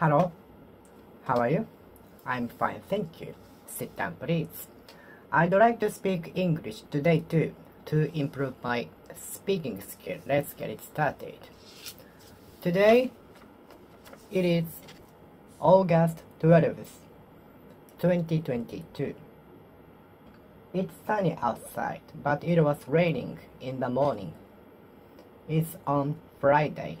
Hello, how are you? I'm fine, thank you. Sit down, please. I'd like to speak English today too, to improve my speaking skill. Let's get it started. Today, it is August 12th, 2022. It's sunny outside, but it was raining in the morning. It's on Friday.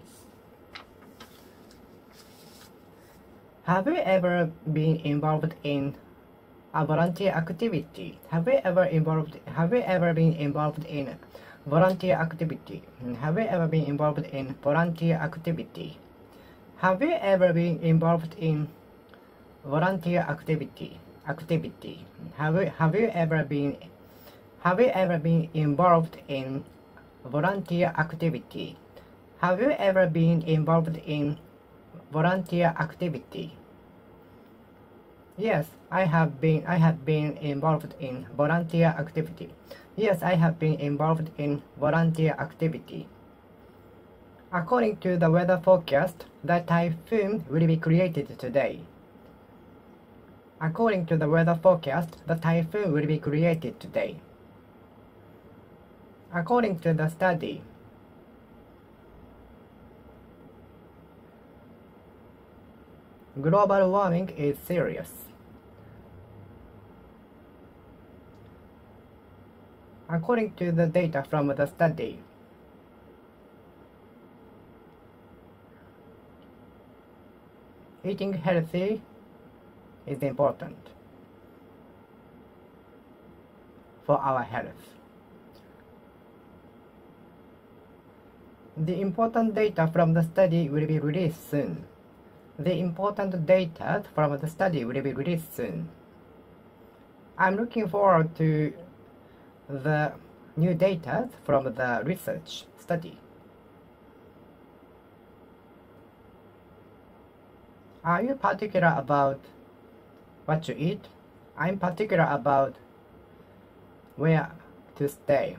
Have you ever been involved in a volunteer activity? Have you ever been involved in volunteer activity? Have you ever been involved in volunteer activity? Have you ever been involved in volunteer activity? Have you ever been involved in volunteer activity? Have you ever been involved in volunteer activity? Yes, I have been involved in volunteer activity. Yes, I have been involved in volunteer activity. According to the weather forecast, the typhoon will be created today. According to the weather forecast, the typhoon will be created today. According to the study, global warming is serious. According to the data from the study, eating healthy is important for our health. The important data from the study will be released soon. The important data from the study will be released soon. I'm looking forward to the new data from the research study. Are you particular about what you eat? I'm particular about where to stay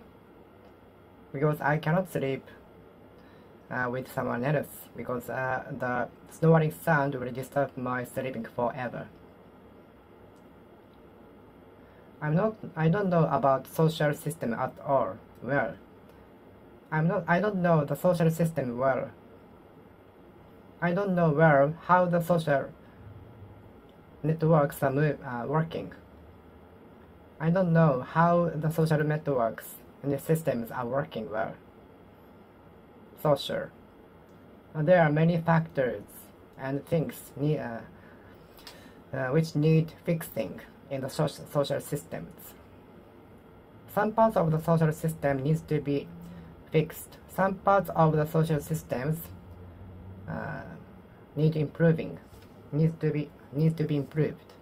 because I cannot sleep with someone else because the snoring sound will disturb my sleeping forever. I don't know about social system at all. Well, I don't know the social system well. I don't know well how the social networks are working. I don't know how the social networks and the systems are working well. Social. There are many factors and things which need fixing in the social systems. Some parts of the social system needs to be fixed. Some parts of the social systems need improving. Needs to be improved.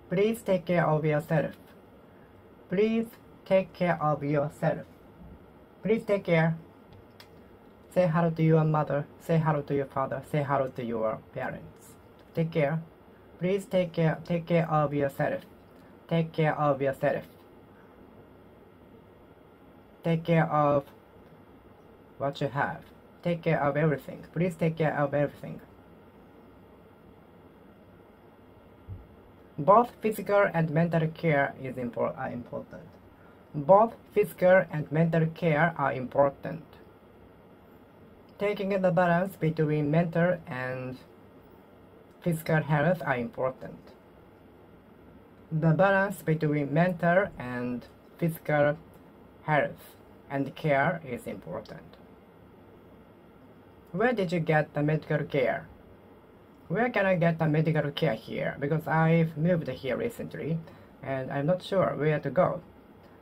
Please take care of yourself. Please take care of yourself. Please take care. Say hello to your mother. Say hello to your father. Say hello to your parents. Take care. Please take care. Take care of yourself. Take care of yourself. Take care of what you have. Take care of everything. Please take care of everything. Both physical and mental care are important. Both physical and mental care are important. Taking the balance between mental and physical health are important. The balance between mental and physical health and care is important. Where did you get the medical care? Where can I get the medical care here? Because I've moved here recently and I'm not sure where to go.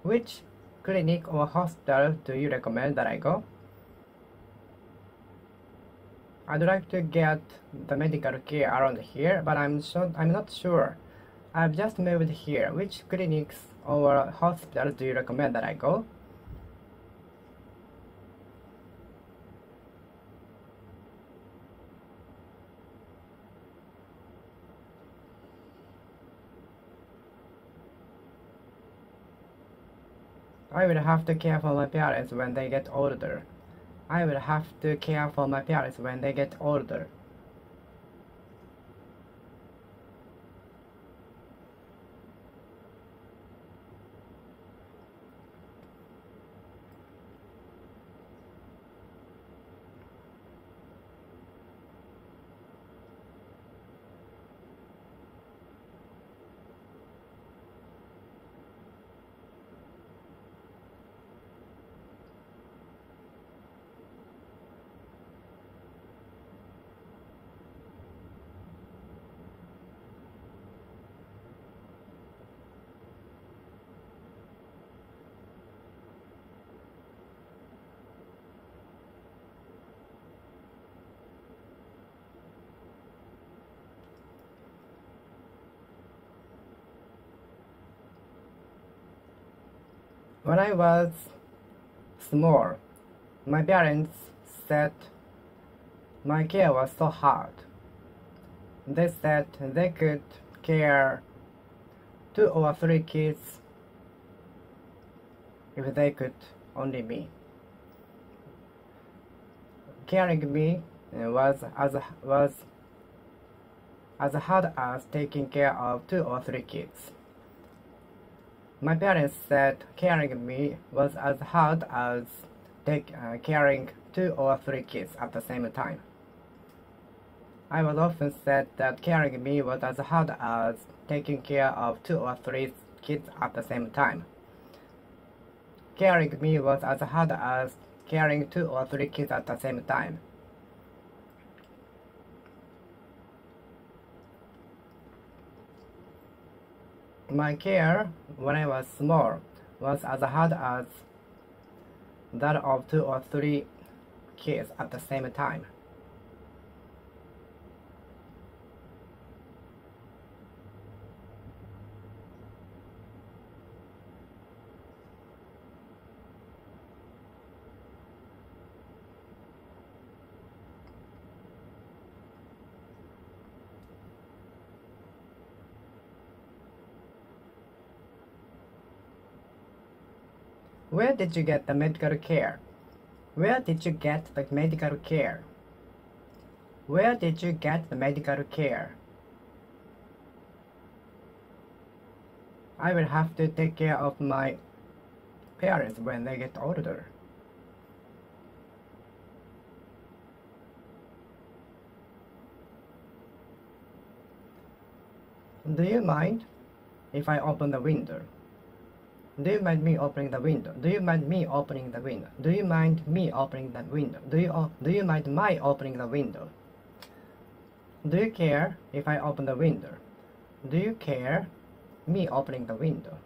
Which clinic or hospital do you recommend that I go? I'd like to get the medical care around here, but I'm not sure. I've just moved here. Which clinics or hospital do you recommend that I go? I will have to care for my parents when they get older. I will have to care for my parents when they get older. When I was small, my parents said my care was so hard. They said they could care 2 or 3 kids if they could only me. Caring me was as hard as taking care of 2 or 3 kids. My parents said caring me was as hard as caring 2 or 3 kids at the same time. I was often said that caring me was as hard as taking care of 2 or 3 kids at the same time. Caring me was as hard as caring 2 or 3 kids at the same time. My care when I was small was as hard as that of 2 or 3 kids at the same time. Where did you get the medical care? Where did you get the medical care? Where did you get the medical care? I will have to take care of my parents when they get older. Do you mind if I open the window? Do you mind me opening the window? Do you mind me opening the window? Do you mind me opening the window? Do you mind my opening the window? Do you care if I open the window? Do you care me opening the window?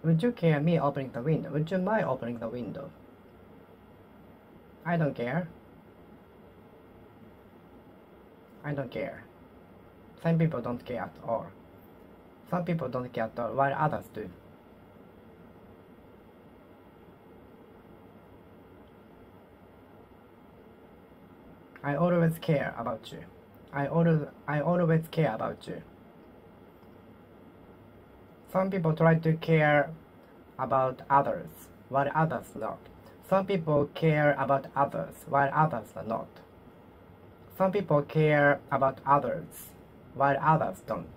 Would you care me opening the window? Would you mind opening the window? I don't care. I don't care. Some people don't care at all. Some people don't care at all, while others do. I always care about you. I always care about you. Some people try to care about others, while others not. Some people care about others, while others are not. Some people care about others, while others don't.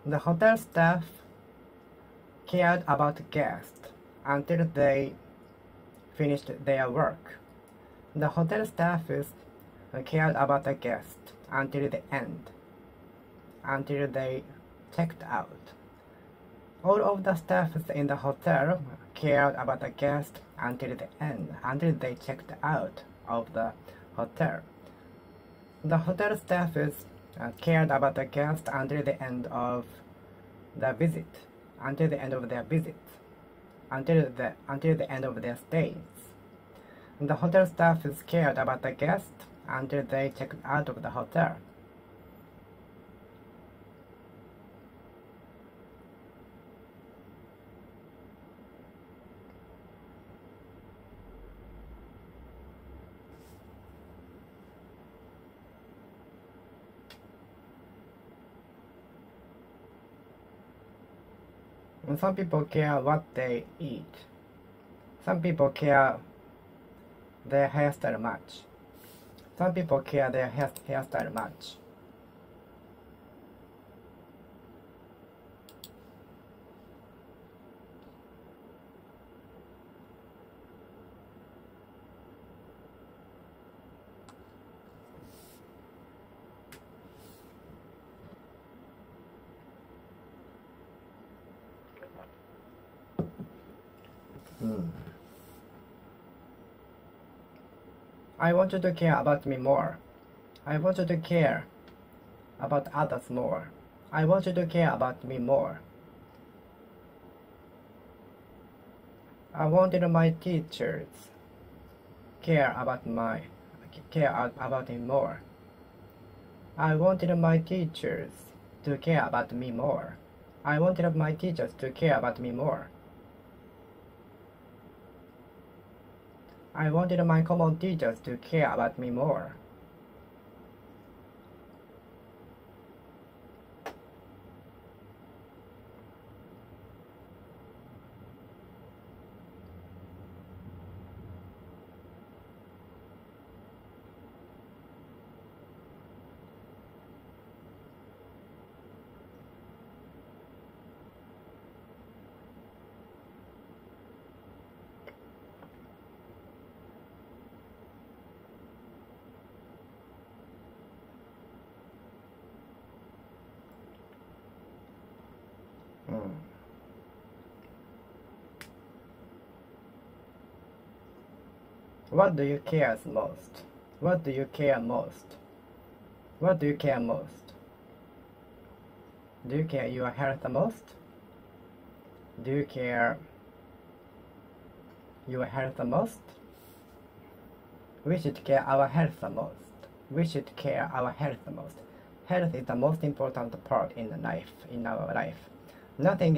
The hotel staff cared about guests until they finished their work. The hotel staff cared about the guests until the end, until they checked out. All of the staff in the hotel cared about the guests until the end, until they checked out of the hotel. The hotel staff cared about the guests until the end of the visit, until the end of their visit, until the end of their stays. The hotel staff cared about the guests until they checked out of the hotel. Some people care what they eat. Some people care their hairstyle much. Some people care their hairstyle much. I want you to care about me more. I want you to care about others more. I want you to care about me more. I wanted my teachers care about me more. I wanted my teachers to care about me more. I wanted my teachers to care about me more. I wanted my common teachers to care about me more. What do you care most? What do you care most? What do you care most? Do you care your health the most? Do you care your health the most? We should care our health the most. We should care our health the most. Health is the most important part in our life. Nothing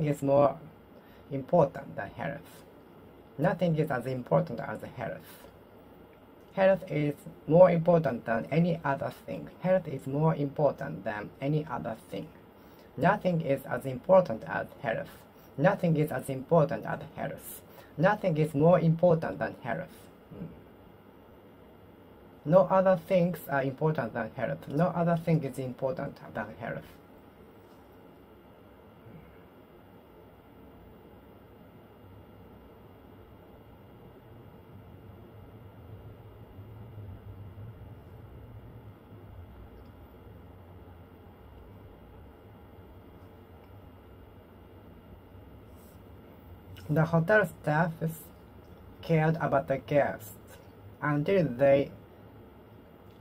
is more important than health. Nothing is as important as health. Health is more important than any other thing. Health is more important than any other thing. Nothing is as important as health. Nothing is as important as health. Nothing is more important than health. No other things are important than health. No other thing is important than health. The hotel staff cared about the guests until they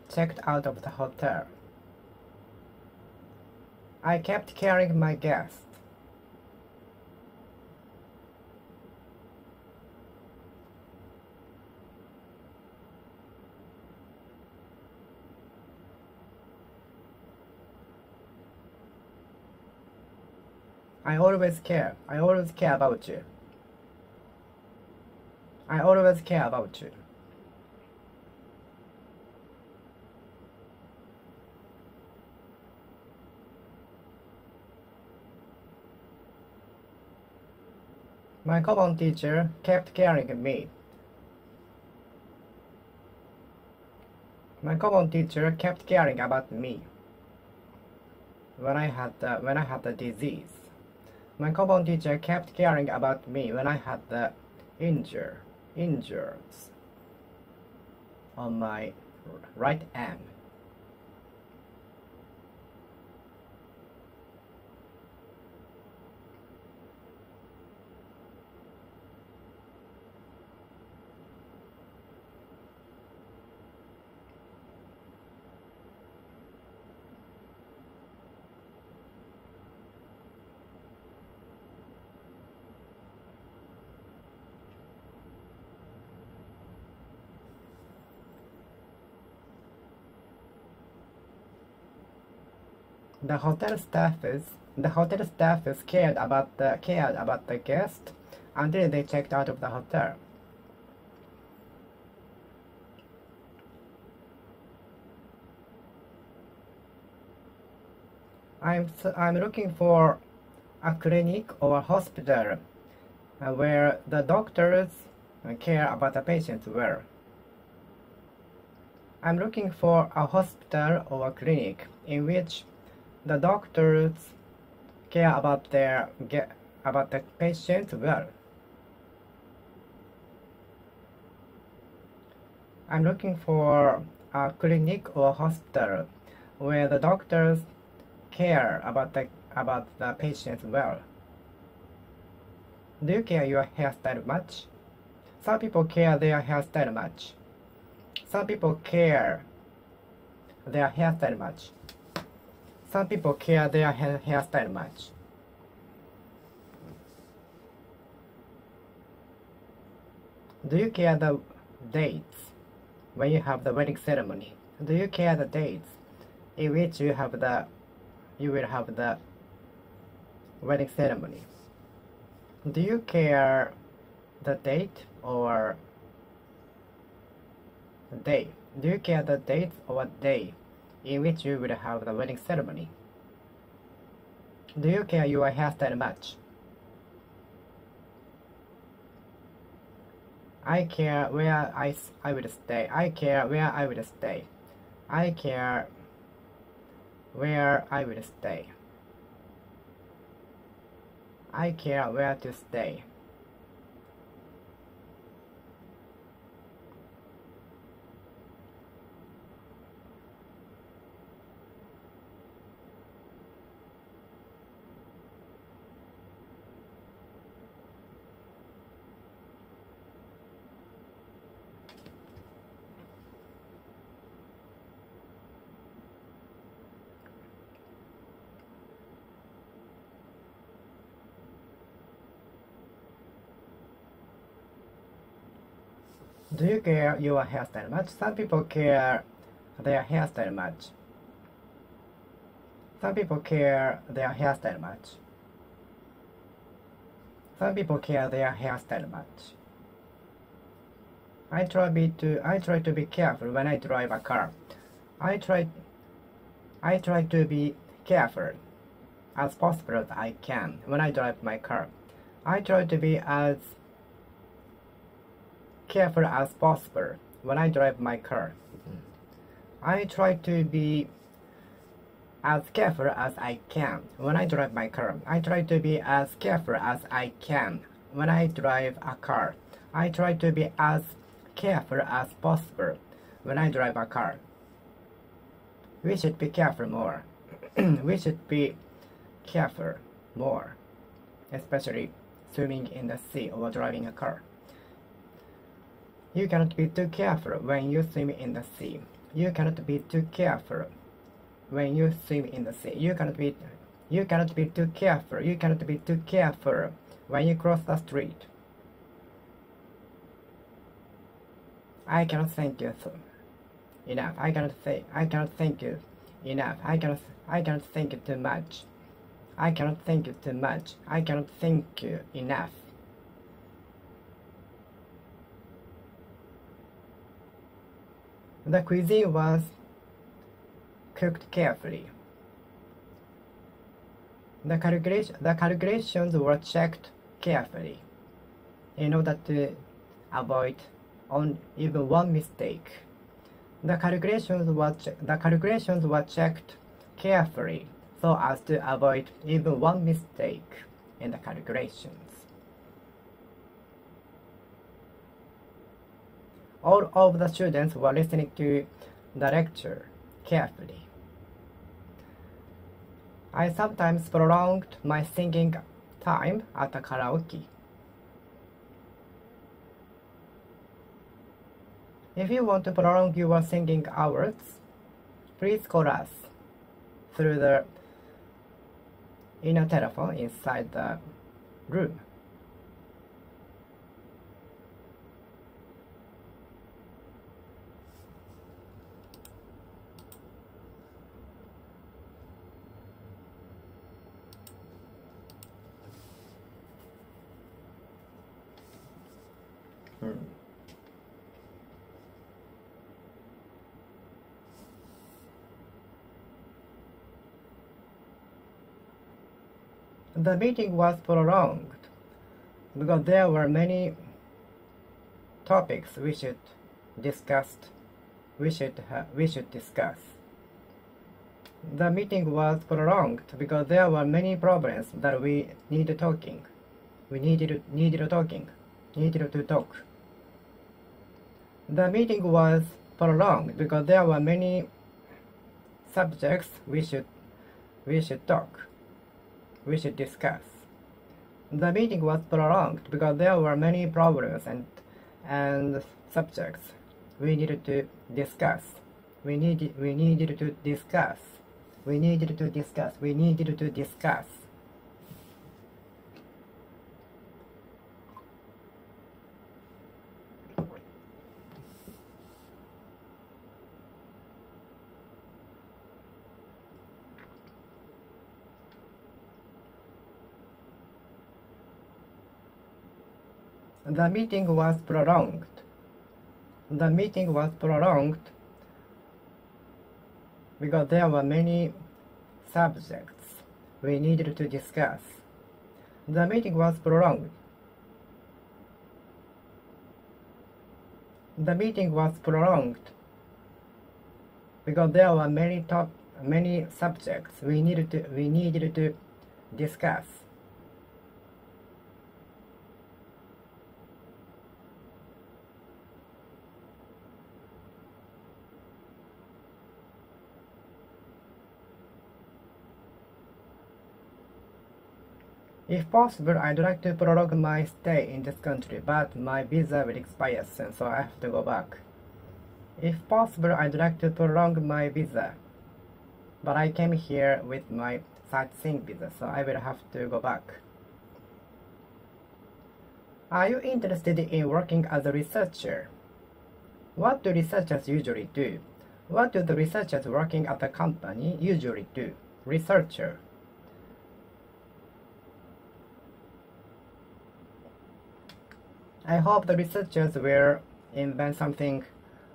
checked out of the hotel. I kept caring my guests. I always care. I always care about you. I always care about you. My common teacher kept caring me. My common teacher kept caring about me when I had the disease. My common teacher kept caring about me when I had the injuries on my right arm. The hotel staff cared about the guest until they checked out of the hotel. I'm looking for a clinic or a hospital where the doctors care about the patients well. I'm looking for a hospital or a clinic in which the doctors care about the patients well. I'm looking for a clinic or hospital where the doctors care about the patients well. Do you care your hairstyle much? Some people care their hairstyle much. Some people care their hairstyle much. Some people care their hairstyle much. Do you care the dates when you have the wedding ceremony? Do you care the dates in which you will have the wedding ceremony? Do you care the date or day? Do you care the date or day in which you will have the wedding ceremony? Do you care your hairstyle much? I care where I will stay. I care where I will stay. I care where I will stay. I care where to stay. Do you care your hairstyle much? Some people care their hairstyle much. Some people care their hairstyle much. Some people care their hairstyle much. I try to be careful when I drive a car. I try to be careful as possible as I can when I drive my car. I try to be as careful as possible when I drive my car. I try to be as careful as I can when I drive my car. I try to be as careful as I can when I drive a car. I try to be as careful as possible when I drive a car. We should be careful more. We should be careful more, especially swimming in the sea or driving a car. You cannot be too careful when you swim in the sea. You cannot be too careful when you swim in the sea. You cannot be too careful. You cannot be too careful when you cross the street. I cannot thank you enough. I cannot thank you enough. I cannot thank you too much. I cannot thank you too much. I cannot thank you enough. The cuisine was cooked carefully. The calculations were checked carefully in order to avoid even one mistake. The calculations were checked carefully so as to avoid even one mistake in the calculations. All of the students were listening to the lecture carefully. I sometimes prolonged my singing time at the karaoke. If you want to prolong your singing hours, please call us through the inner telephone inside the room. The meeting was prolonged because there were many topics we should discuss. The meeting was prolonged because there were many problems that we needed talking. We needed to talk. The meeting was prolonged because there were many subjects we should talk. We should discuss. The meeting was prolonged because there were many problems and subjects we needed to discuss. We needed to discuss. We needed to discuss. We needed to discuss. The meeting was prolonged. The meeting was prolonged because there were many subjects we needed to discuss. The meeting was prolonged. The meeting was prolonged because there were many subjects we needed to discuss. If possible, I'd like to prolong my stay in this country, but my visa will expire soon, so I have to go back. If possible, I'd like to prolong my visa, but I came here with my sightseeing visa, so I will have to go back. Are you interested in working as a researcher? What do researchers usually do? What do the researchers working at the company usually do? Researcher. I hope the researchers will invent something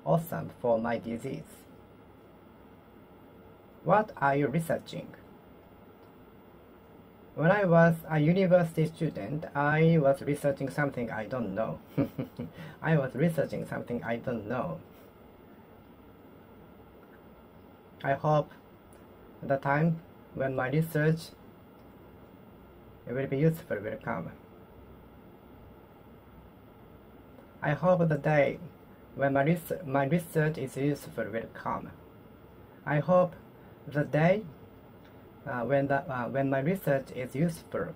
awesome for my disease. What are you researching? When I was a university student, I was researching something I don't know. I was researching something I don't know. I hope the time when my research will be useful will come. I hope the day when my research is useful will come. I hope the day when my research is useful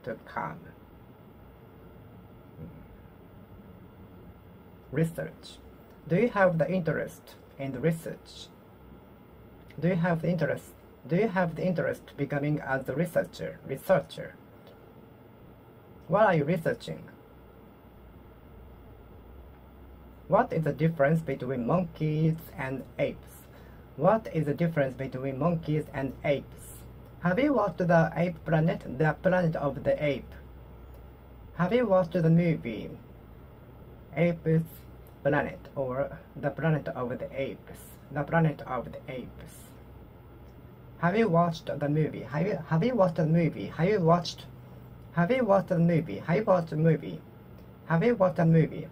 to come. Research. Do you have the interest in the research? Do you have the interest becoming as a researcher? What are you researching? What is the difference between monkeys and apes? What is the difference between monkeys and apes? Have you watched the Ape Planet, the Planet of the Ape? Have you watched the movie Ape's Planet, or the Planet of the Apes? The Planet of the Apes. Have you watched the movie? Have you watched the movie? Have you watched the movie? Have you watched the movie? Have you watched the movie?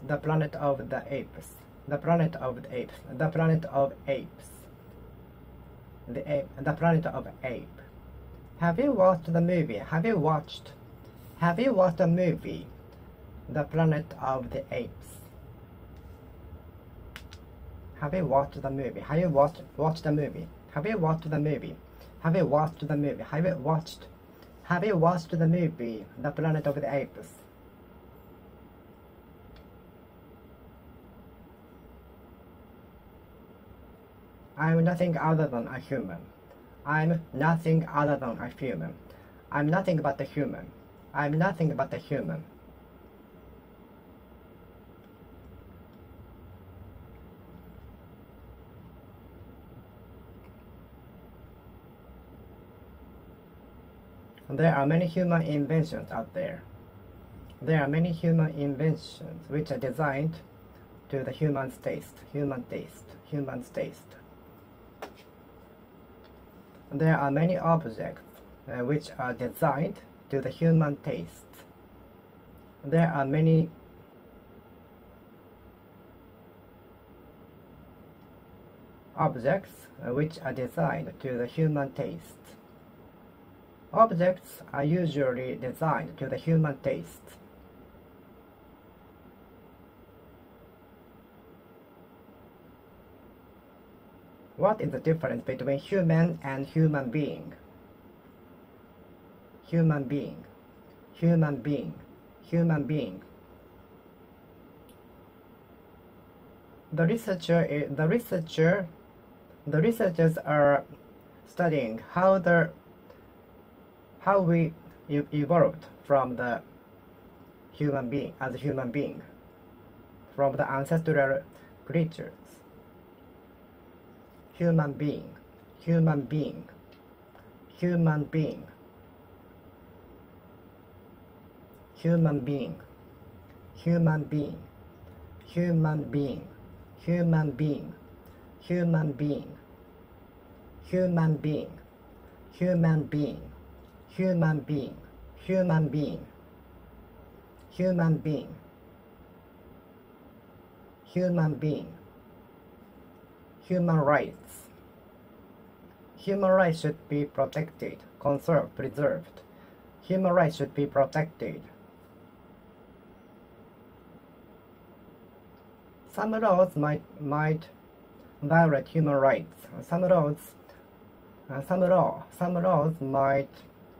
The Planet of the Apes. The Planet of the Apes. The Planet of Apes. The Planet of Ape. Have you watched the movie? Have you watched the movie The Planet of the Apes? Have you watched the movie? Have you watched the movie? Have you watched the movie? Have you watched the movie? Have you watched the movie The Planet of the Apes? I'm nothing other than a human. I'm nothing other than a human. I'm nothing but a human. I'm nothing but a human. There are many human inventions out there. There are many human inventions which are designed to the human's taste. Human's taste. There are many objects which are designed to the human taste. There are many objects which are designed to the human taste. Objects are usually designed to the human taste. What is the difference between human and human being? Human being. Human being. Human being. The researchers are studying how we evolved from the human being as a human being, from the ancestral creatures. Human being, human being, human being, human being, human being, human being, human being, human being, human being, human being, human being, human being, human being, human being, human rights. Human rights should be protected, conserved, preserved. Human rights should be protected. Some laws might violate human rights. Some laws might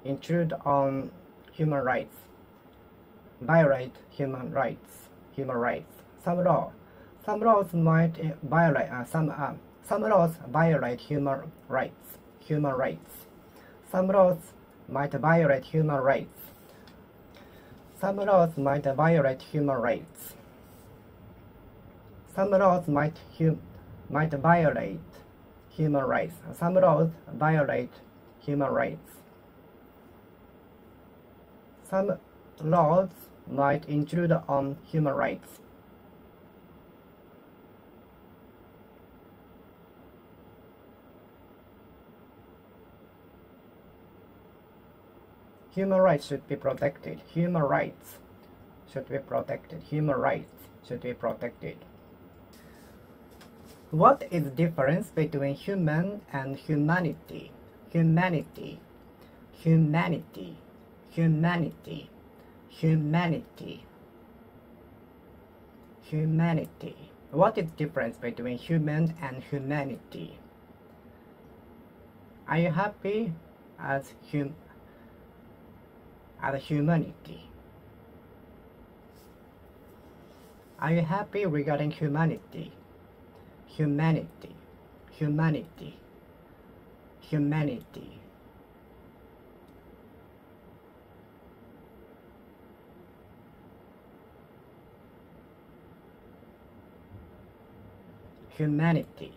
intrude on human rights, violate human rights. Some laws might violate some laws violate human rights. Some laws might violate human rights. Some laws might violate human rights. Some laws might violate human rights. Some laws violate human rights. Some laws might intrude on human rights. Human rights should be protected. Human rights should be protected. Human rights should be protected. What is the difference between human and humanity? Humanity, humanity, humanity, humanity, humanity. What is the difference between human and humanity? Are you happy as humanity? Are you happy regarding humanity? Humanity, humanity, humanity. Humanity.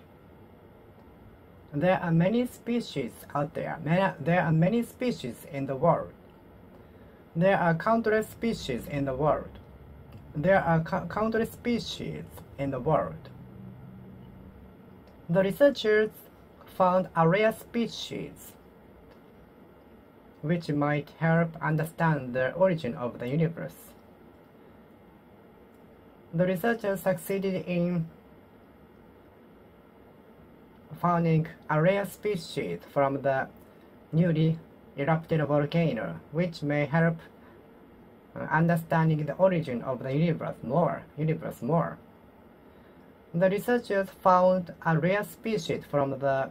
There are many species out there. There are many species in the world. There are countless species in the world. There are countless species in the world. The researchers found a rare species which might help understand the origin of the universe. The researchers succeeded in finding a rare species from the newly erupted volcano, which may help understanding the origin of the universe more. The researchers found a rare species from the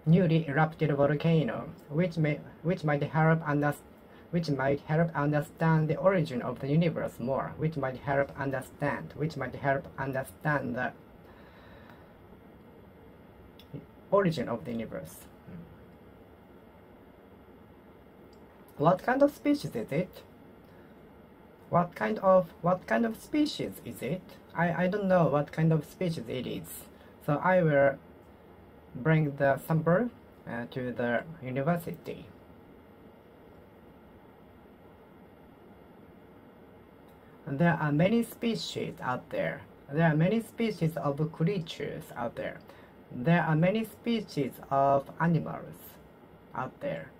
newly erupted volcano, which might help understand the origin of the universe more. Which might help understand the origin of the universe. What kind of species is it? What kind of species is it? I don't know what kind of species it is. So I will bring the sample to the university. There are many species out there. There are many species of creatures out there. There are many species of animals out there.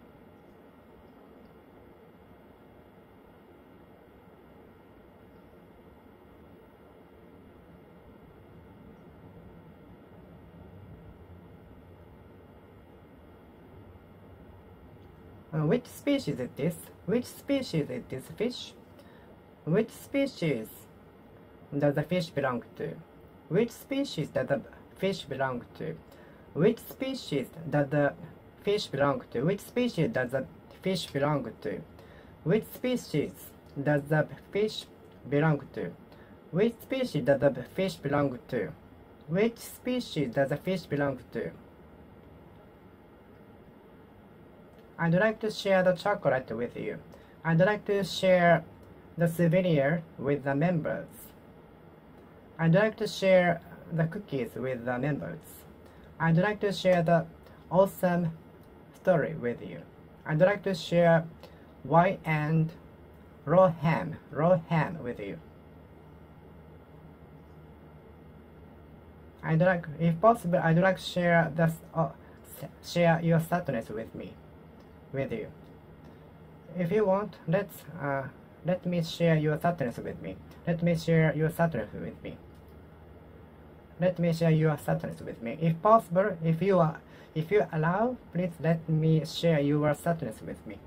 Which species is this? Which species is this fish? Which species does the fish belong to? Which species does the fish belong to? Which species does the fish belong to? Which species does the fish belong to? Which species does the fish belong to? Which species does the fish belong to? Which species does the fish belong to? I'd like to share the chocolate with you. I'd like to share the souvenir with the members. I'd like to share the cookies with the members. I'd like to share the awesome story with you. I'd like to share why and raw ham with you. If possible, I'd like to share your sadness with you. If you want, let me share your sadness with me. Let me share your sadness with me. Let me share your sadness with me. If possible, if you allow, please let me share your sadness with me.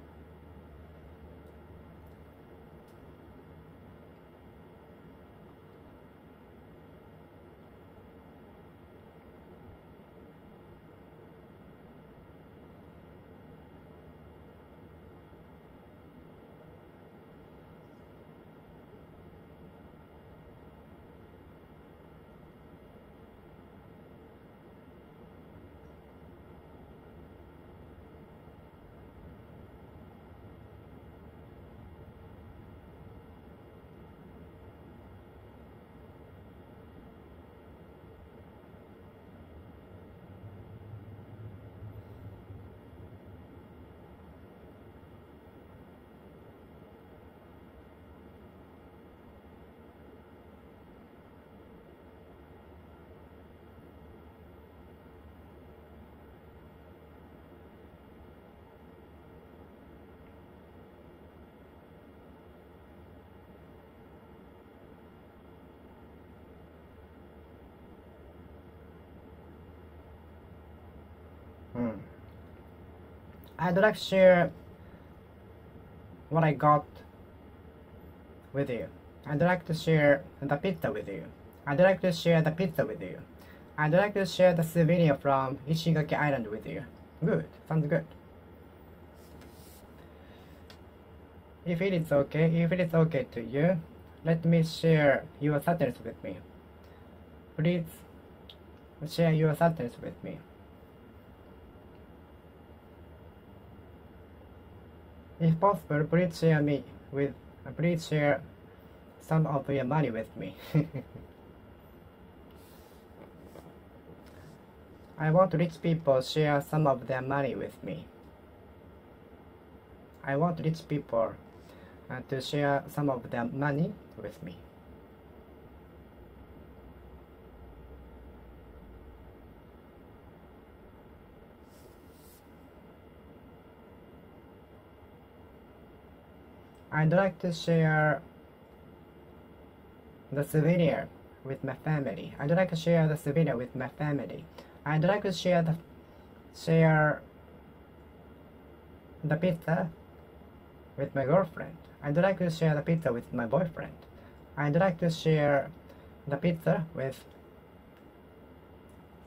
I'd like to share what I got with you. I'd like to share the pizza with you. I'd like to share the pizza with you. I'd like to share the souvenir from Ishigaki Island with you. Good, sounds good. If it is okay to you, let me share your sadness with me. Please share your sadness with me. If possible, please share some of your money with me. I want rich people share some of their money with me. I want rich people to share some of their money with me. I'd like to share the souvenir with my family. I'd like to share the souvenir with my family. I'd like to share the pizza with my girlfriend. I'd like to share the pizza with my boyfriend. I'd like to share the pizza with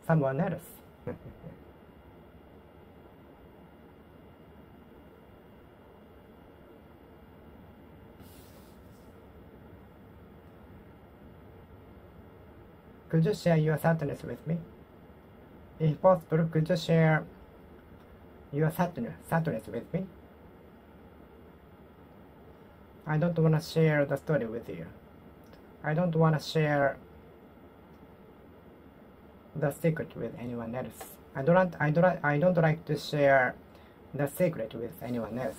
someone else. Could you share your sadness with me? If possible, could you share your sadness with me? I don't want to share the story with you. I don't want to share the secret with anyone else. I don't like to share the secret with anyone else.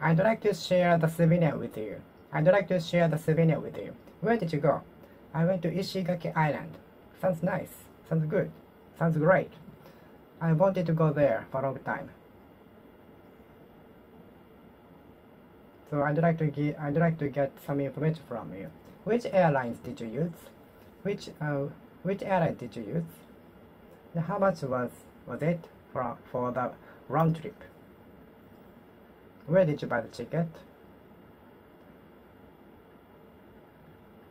I'd like to share the souvenir with you. I'd like to share the souvenir with you. Where did you go? I went to Ishigaki Island. Sounds nice. Sounds good. Sounds great. I wanted to go there for a long time. So I'd like to get some information from you. Which airlines did you use? Which airline did you use? And how much was it for the round trip? Where did you buy the ticket?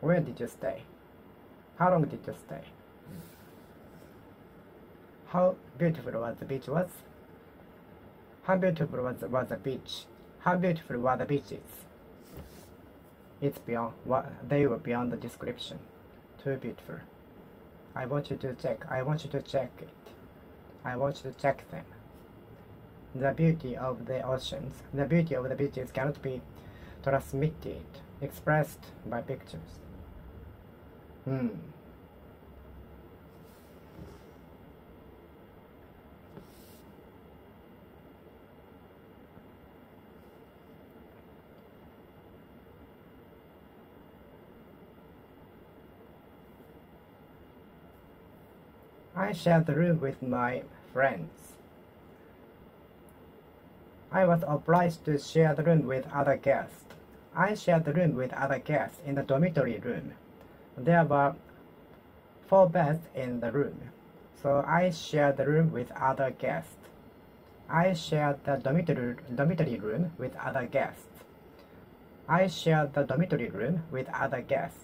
Where did you stay? How long did you stay? How beautiful was the beach was? How beautiful was the beach? How beautiful were the beaches? It's beyond they were beyond the description. Too beautiful. I want you to check. I want you to check it. I want you to check them. The beauty of the oceans, the beauty of the beaches cannot be transmitted, expressed by pictures. I shared the room with my friends. I was obliged to share the room with other guests. I shared the room with other guests in the dormitory room. There were 4 beds in the room, so I shared the room with other guests. I shared the dormitory room with other guests. I shared the dormitory room with other guests.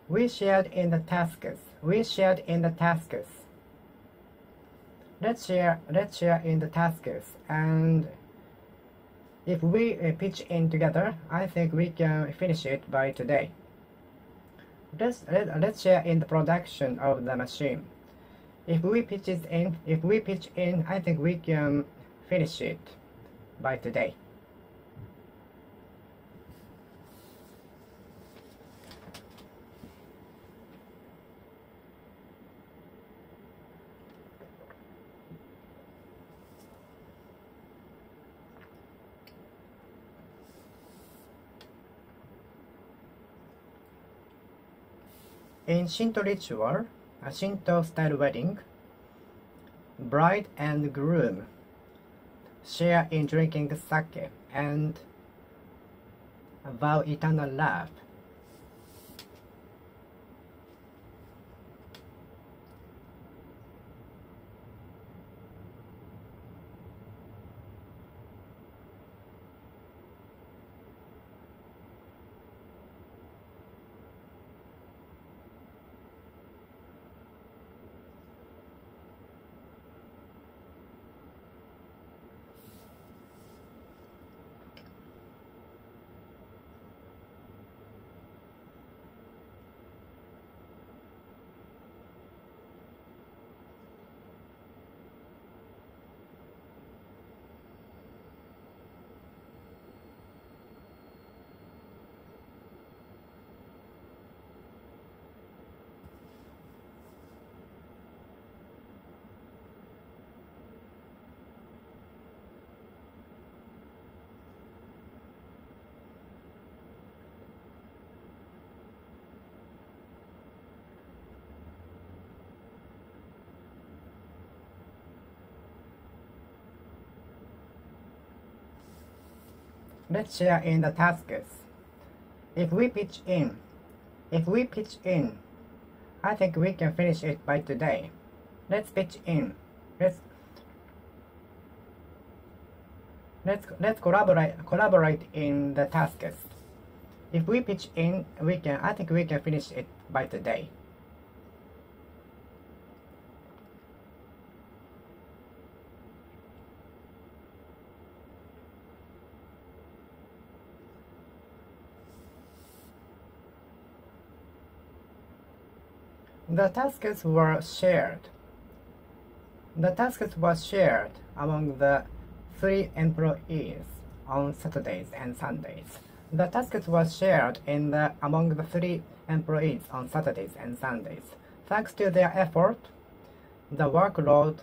We shared in the tasks. We shared in the tasks. Let's share in the tasks, and if we pitch in together, I think we can finish it by today. Let's share in the production of the machine. If we pitch in, I think we can finish it by today. In Shinto ritual, a Shinto-style wedding, bride and groom share in drinking sake and vow eternal love. Let's share in the tasks. If we pitch in, I think we can finish it by today. Let's pitch in. Let's collaborate in the tasks. If we pitch in, I think we can finish it by today. The tasks were shared. The tasks were shared among the 3 employees on Saturdays and Sundays. The tasks were shared among the 3 employees on Saturdays and Sundays. Thanks to their effort, the workload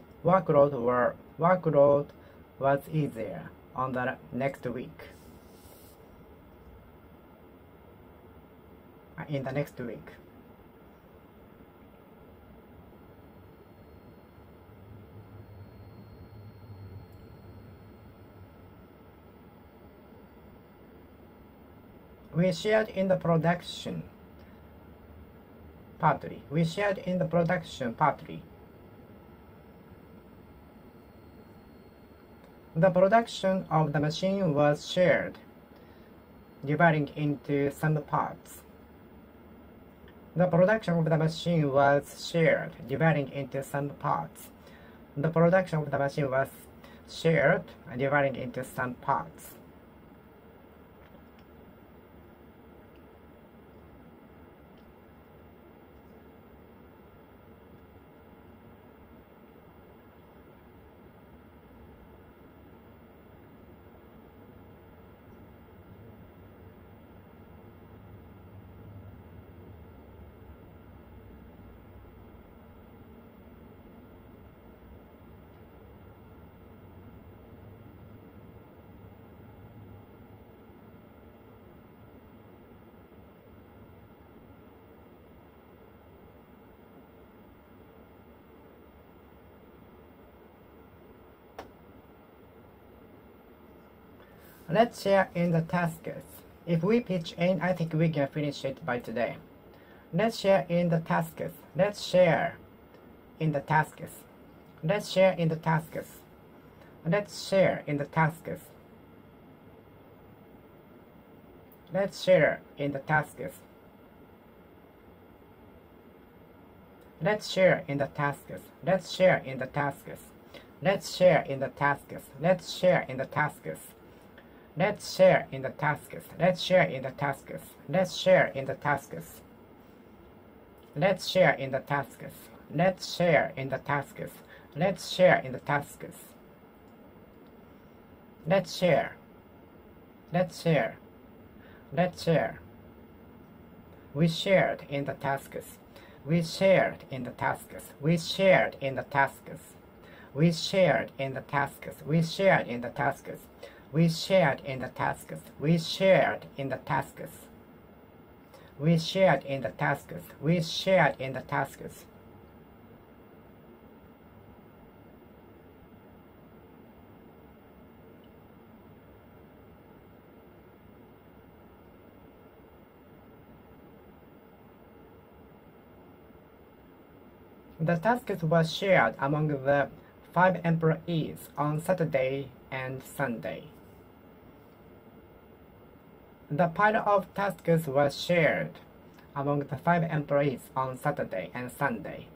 was easier on the next week. In the next week. We shared in the production partly. We shared in the production partly. The production of the machine was shared, dividing into some parts. The production of the machine was shared, dividing into some parts. The production of the machine was shared, dividing into some parts. Let's share in the tasks. If we pitch in, I think we can finish it by today. Let's share in the tasks. Let's share in the tasks. Let's share in the tasks. Let's share in the tasks. Let's share in the tasks. Let's share in the tasks. Let's share in the tasks. Let's share in the tasks. Let's share in the tasks. Let's share in the tasks. Let's share in the tasks. Let's share in the tasks. Let's share in the tasks. Let's share in the tasks. Let's share in the tasks. Let's share. Let's share. Let's share. We shared in the tasks. We shared in the tasks. We shared in the tasks. We shared in the tasks. We shared in the tasks. We shared in the tasks. We shared in the tasks. We shared in the tasks. We shared in the tasks. The tasks were shared among the 5 employees on Saturday and Sunday. The pile of tasks was shared among the 5 employees on Saturday and Sunday.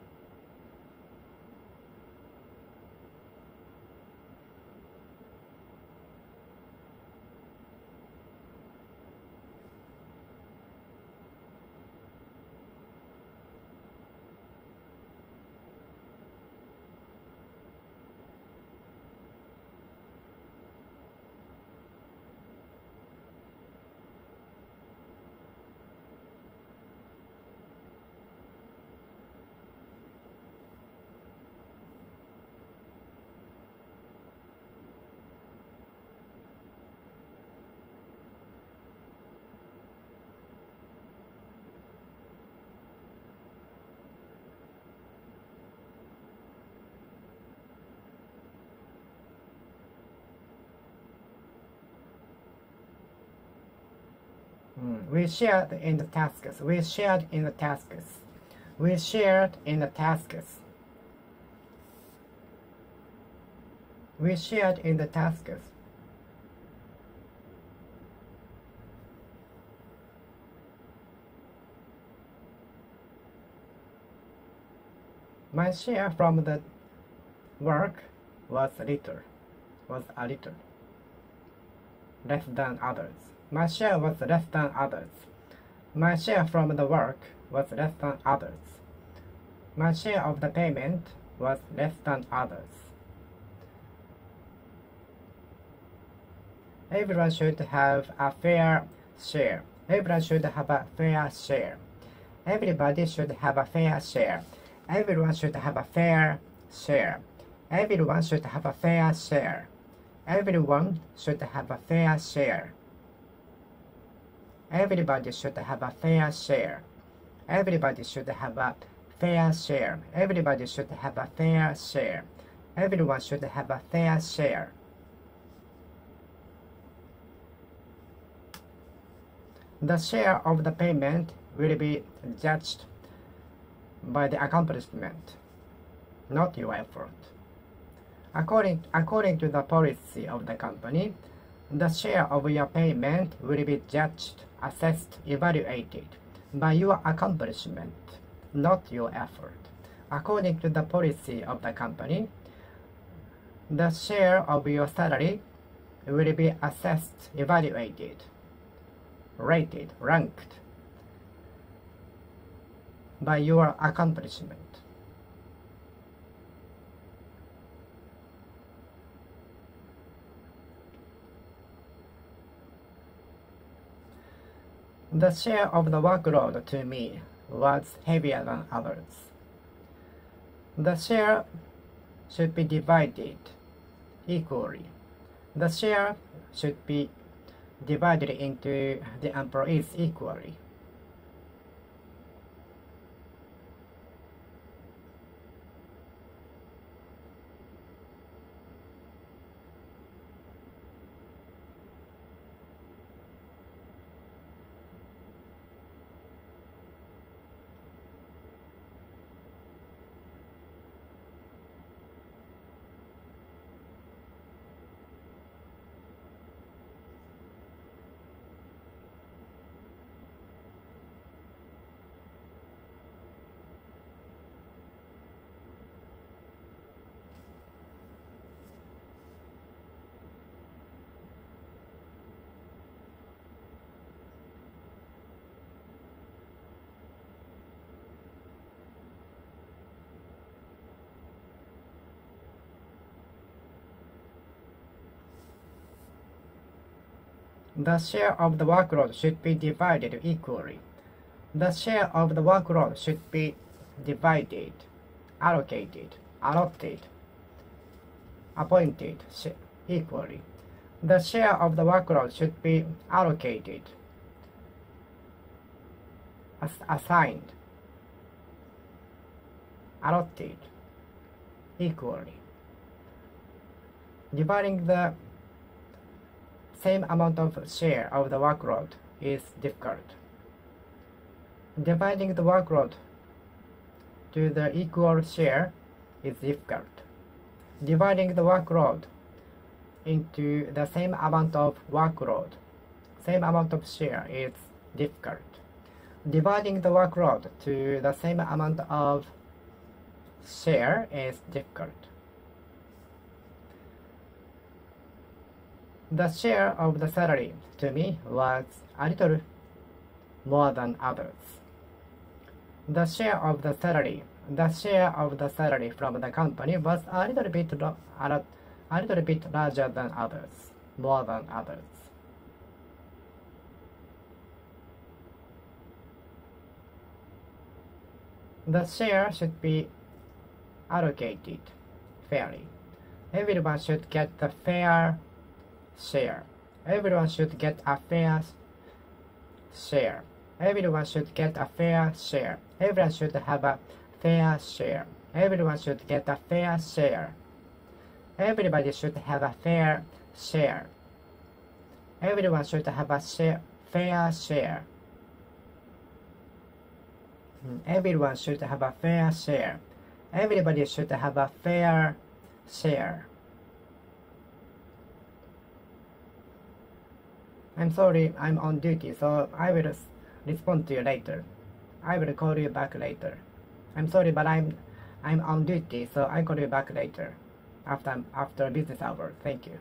We shared in the tasks. We shared in the tasks. We shared in the tasks. We shared in the tasks. My share from the work was a little, less than others. My share was less than others. My share from the work was less than others. My share of the payment was less than others. Everyone should have a fair share. Everyone should have a fair share. Everybody should have a fair share. Everyone should have a fair share. Everyone should have a fair share. Everyone should have a fair share. Everybody should have a fair share. Everybody should have a fair share. Everybody should have a fair share. Everyone should have a fair share. The share of the payment will be judged by the accomplishment, not your effort. According to the policy of the company, the share of your payment will be judged, assessed, evaluated by your accomplishment, not your effort. According to the policy of the company, the share of your salary will be assessed, evaluated, rated, ranked by your accomplishment. The share of the workload to me was heavier than others. The share should be divided equally. The share should be divided into the employees equally. The share of the workload should be divided equally. The share of the workload should be divided, allocated, allotted, appointed equally. The share of the workload should be allocated, assigned, allotted equally. Dividing the same amount of share of the workload is difficult. Dividing the workload to the equal share is difficult. Dividing the workload into the same amount of workload, same amount of share is difficult. Dividing the workload to the same amount of share is difficult. The share of the salary to me was a little more than others. The share of the salary from the company was a little bit larger than others, more than others. The share should be allocated fairly. Everyone should get the fair share. Everyone should get a fair share. Everyone should get a fair share. Everyone should have a fair share. Everyone should get a fair share. Everybody should have a fair share. Everyone should have a fair share. Everyone should have a fair share. Everybody should have a fair share. I'm sorry, I'm on duty, so I will respond to you later. I will call you back later. I'm sorry, but I'm on duty, so I call you back later, after business hours. Thank you.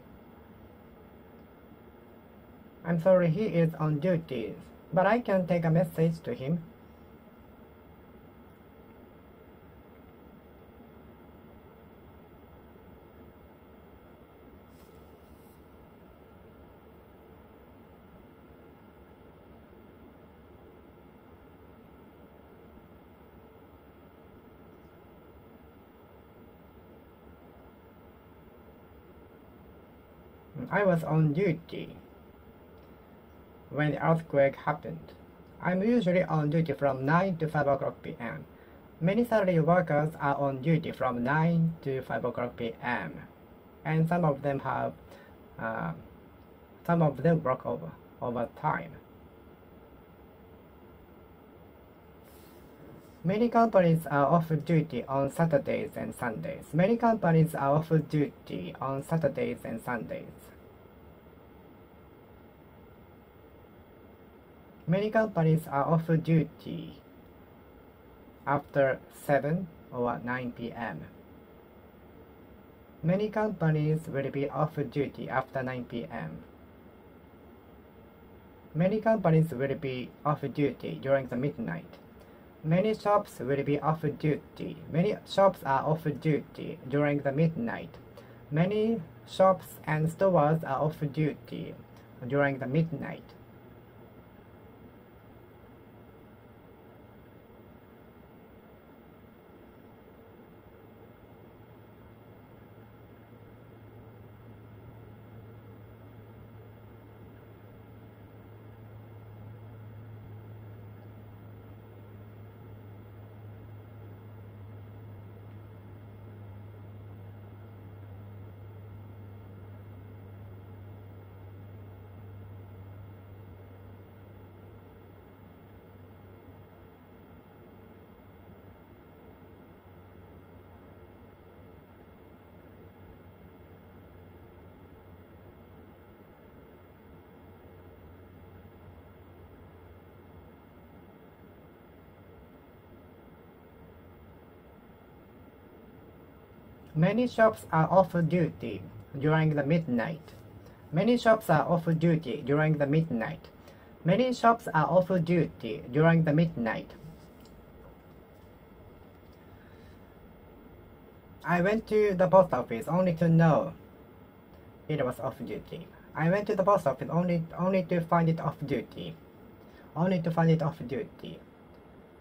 I'm sorry, he is on duty, but I can take a message to him. I was on duty when the earthquake happened. I'm usually on duty from 9 to 5 o'clock p.m. Many salary workers are on duty from 9 to 5 o'clock p.m. and some of them work overtime. Many companies are off duty on Saturdays and Sundays. Many companies are off duty on Saturdays and Sundays. Many companies are off duty after 7 or 9 p.m. Many companies will be off duty after 9 p.m. Many companies will be off duty during the midnight. Many shops will be off duty. Many shops are off duty during the midnight. Many shops and stores are off duty during the midnight. Many shops are off duty during the midnight. Many shops are off duty during the midnight. Many shops are off duty during the midnight. I went to the post office only to know it was off duty. I went to the post office only to find it off duty. Only to find it off duty.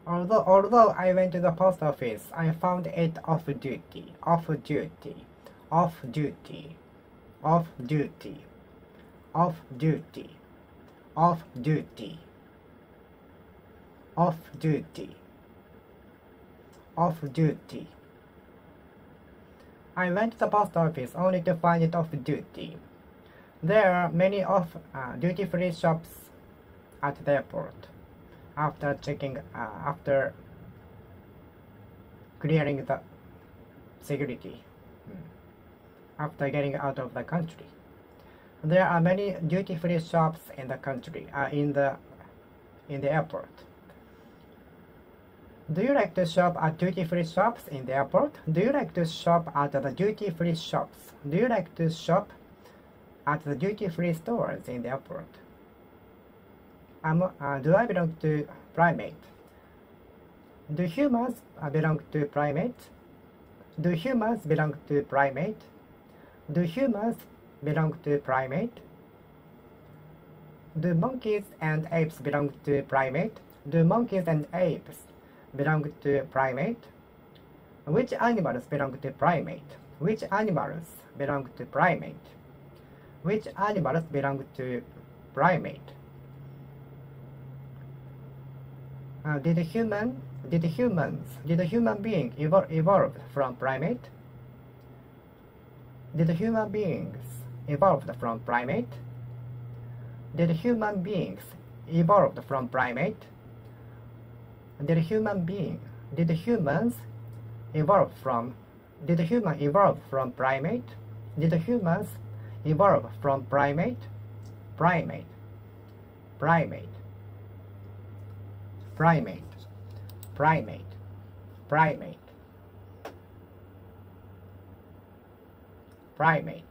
Although I went to the post office, I found it off duty, off duty, off duty, off duty, off duty, off duty, off duty, off duty. I went to the post office only to find it off duty. There are many off duty-free shops at the airport. After clearing the security, after getting out of the country. There are many duty-free shops in the country, in the airport. Do you like to shop at duty-free shops in the airport? Do you like to shop at the duty-free shops? Do you like to shop at the duty-free stores in the airport? Do I belong to primate? Do humans belong to primate? Do humans belong to primate? Do humans belong to primate? Do monkeys and apes belong to primate? Do monkeys and apes belong to primate? Which animals belong to primate? Which animals belong to primate? Which animals belong to primate? Did a human being evolve from primate? Did human beings evolved from primate? Did human beings evolved from primate? Did humans evolve from primate? Did humans evolve from primate? Primate. Primate. Primate. Primate. Primate. Primate.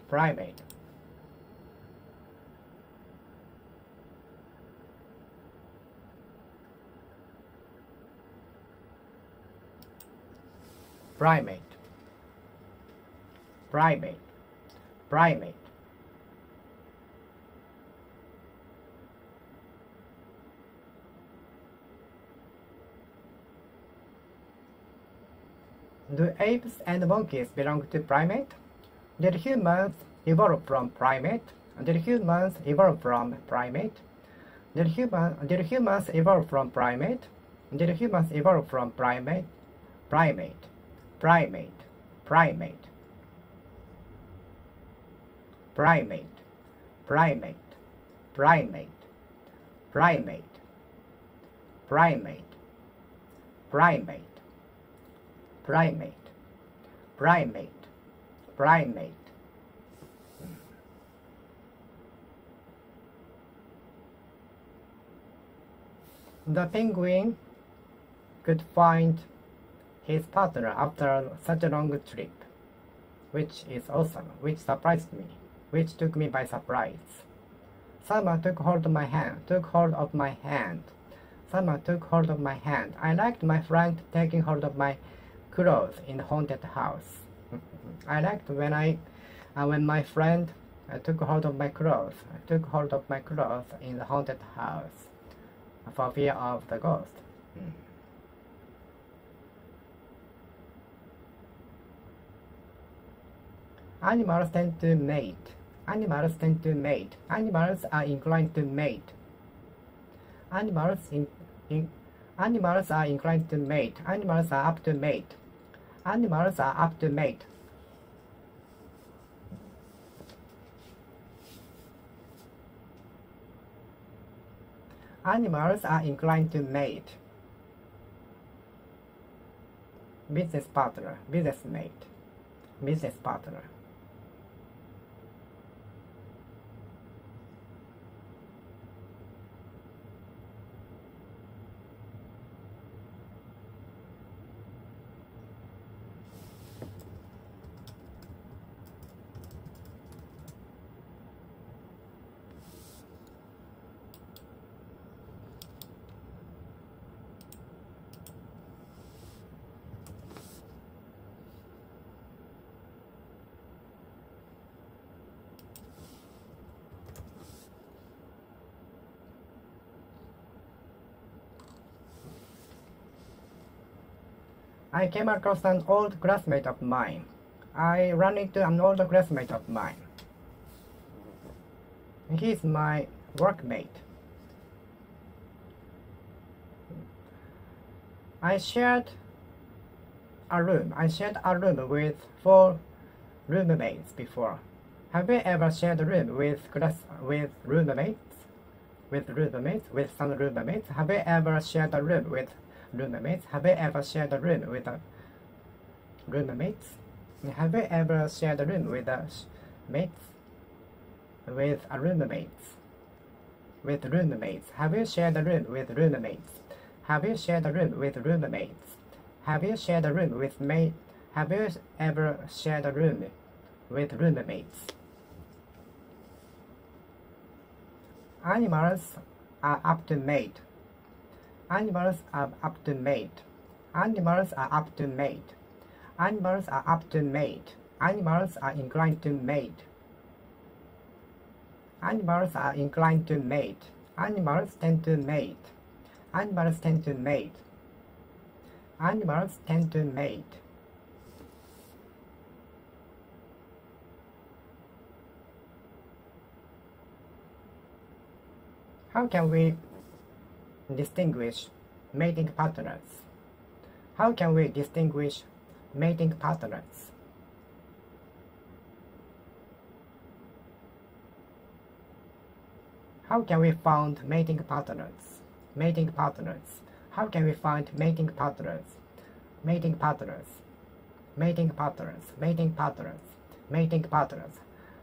Primate. Primate. Primate. Primate. Do apes and monkeys belong to primate? Did humans evolve from primate? Did humans evolve from primate? Did humans evolve from primate? Did humans evolve from primate? Primate, primate, primate, primate, primate, primate, primate, primate, primate, primate, primate, primate. The penguin could find his partner after such a long trip, which is awesome, which surprised me, which took me by surprise. Someone took hold of my hand, Someone took hold of my hand. I liked my friend taking hold of my clothes in the haunted house. I liked when my friend took hold of my clothes, in the haunted house for fear of the ghost. Animals tend to mate. Animals are inclined to mate. Animals are inclined to mate. Animals are up to mate. Animals are up to mate. Animals are inclined to mate. Business partner, business mate, business partner. I came across an old classmate of mine. I ran into an old classmate of mine. He's my workmate. I shared a room with 4 roommates before. Have you ever shared a room with roommates? With some roommates? Have you ever shared a room with roommates? Have you ever shared a room with roommates? Have you ever shared a room with mates? With roommates? With roommates? Have you shared a room with roommates? Have you shared a room with roommates? Have you shared a room with mates? Have you ever shared a room with roommates? Animals are up to mate. Animals are up to mate. Animals are up to mate. Animals are up to mate. Animals are inclined to mate. Animals are inclined to mate. Animals tend to mate. Animals tend to mate. Animals tend to mate. How can we distinguish mating partners? How can we distinguish mating partners? How can we find mating partners? Mating partners. How can we find mating partners? Mating partners. Mating partners. Mating partners. Mating partners.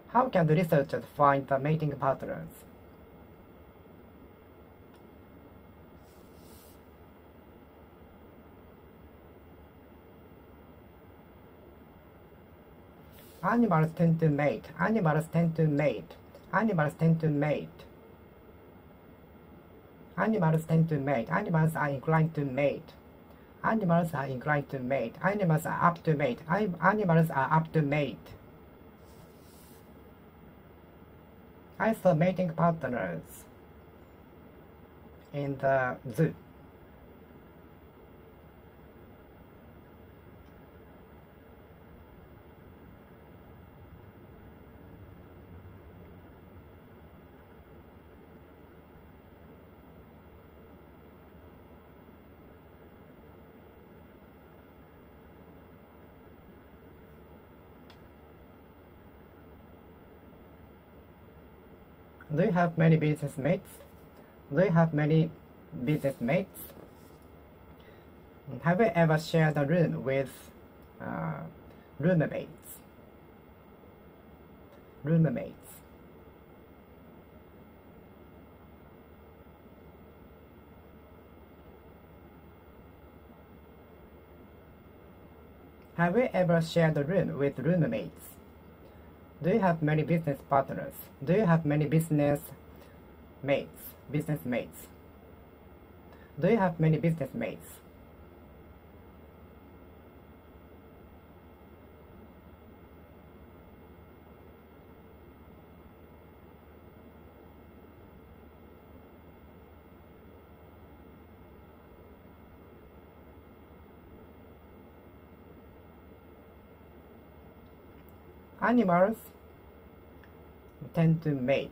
How can the researchers find the mating partners? Animals tend to mate. Animals tend to mate. Animals tend to mate. Animals tend to mate. Animals are inclined to mate. Animals are inclined to mate. Animals are up to mate. Animals are up to mate. I saw mating partners in the zoo. Do you have many business mates? Do you have many business mates? Have you ever shared a room with roommates? Roommates. Have you ever shared a room with roommates? Do you have many business partners? Do you have many business mates? Business mates. Do you have many business mates? Animals tend to mate.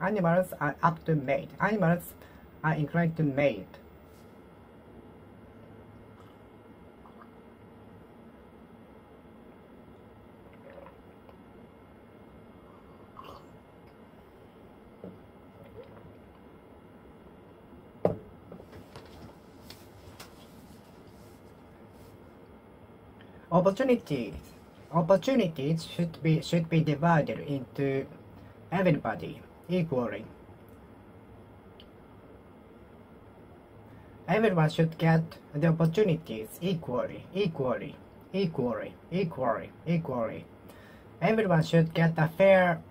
Animals are apt to mate. Animals are inclined to mate. Opportunities should be divided into everybody equally. Everyone should get the opportunities equally. Everyone should get a fair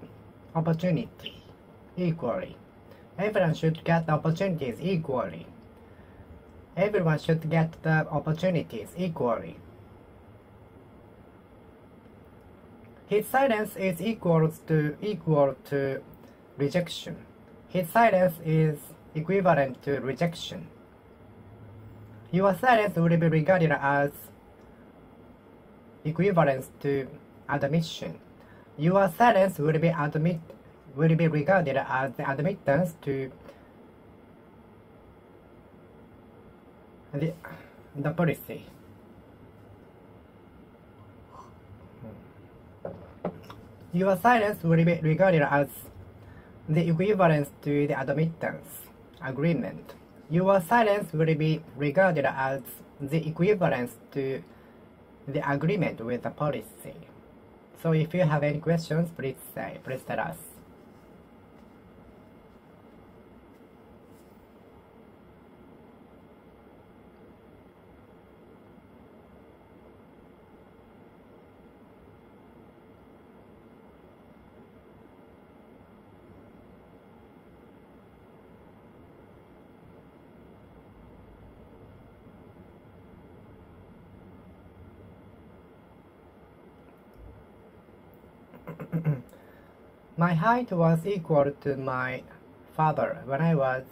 opportunity equally. Everyone should get the opportunities equally. Everyone should get the opportunities equally. His silence is equal to rejection. His silence is equivalent to rejection. Your silence will be regarded as equivalent to admission. Your silence will be regarded as the admittance to the policy. Your silence will be regarded as the equivalence to the admittance agreement. Your silence will be regarded as the equivalence to the agreement with the policy. So if you have any questions, please tell us. My height was equal to my father when I was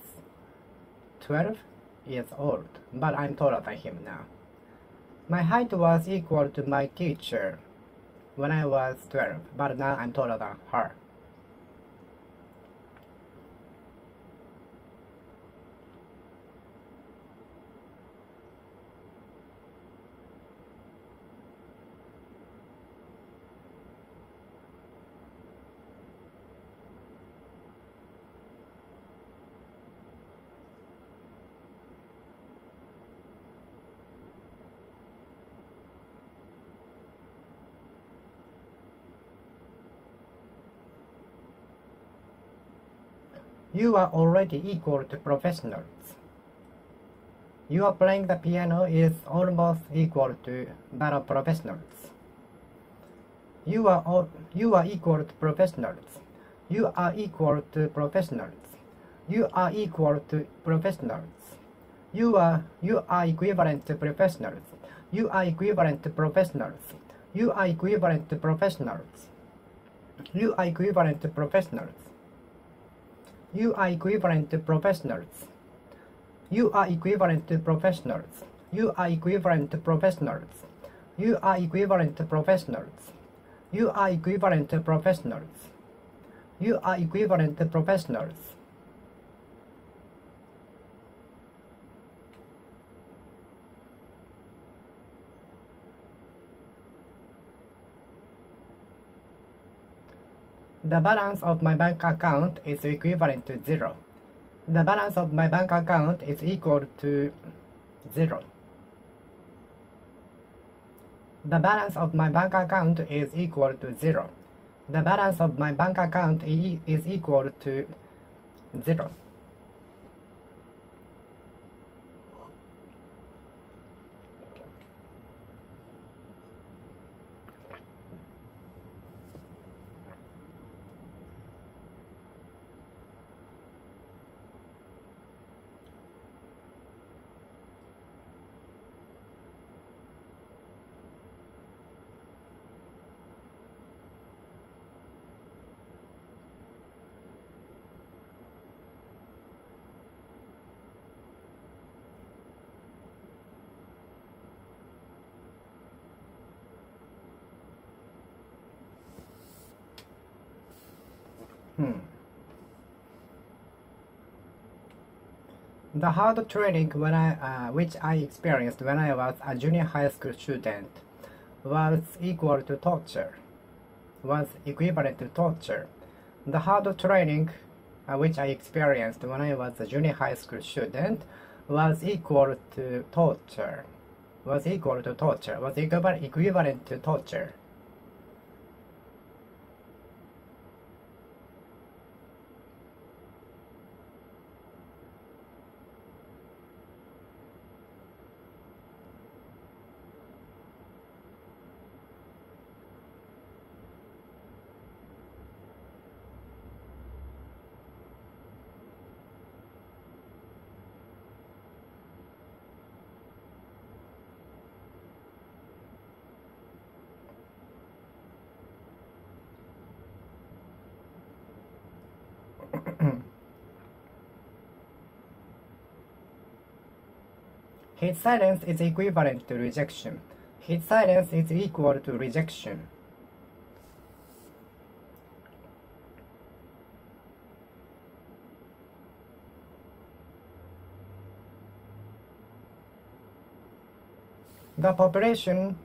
12 years old, but I'm taller than him now. My height was equal to my teacher when I was 12, but now I'm taller than her. You are already equal to professionals. Your playing the piano is almost equal to that of professionals. You are equal to professionals. You are equal to professionals. You are equal to professionals. You are equivalent to professionals. You are equivalent to professionals. You are equivalent to professionals. You are equivalent to professionals. You are equivalent to professionals. You are equivalent to professionals. You are equivalent to professionals. You are equivalent to professionals. You are equivalent to professionals. You are equivalent to professionals. The balance of my bank account is equivalent to 0. The balance of my bank account is equal to 0. The balance of my bank account is equal to 0. The balance of my bank account is equal to 0. The hard training which I experienced when I was a junior high school student was equal to torture, was equivalent to torture. The hard training which I experienced when I was a junior high school student was equal to torture, was equivalent to torture. His silence is equivalent to rejection. His silence is equal to rejection. The population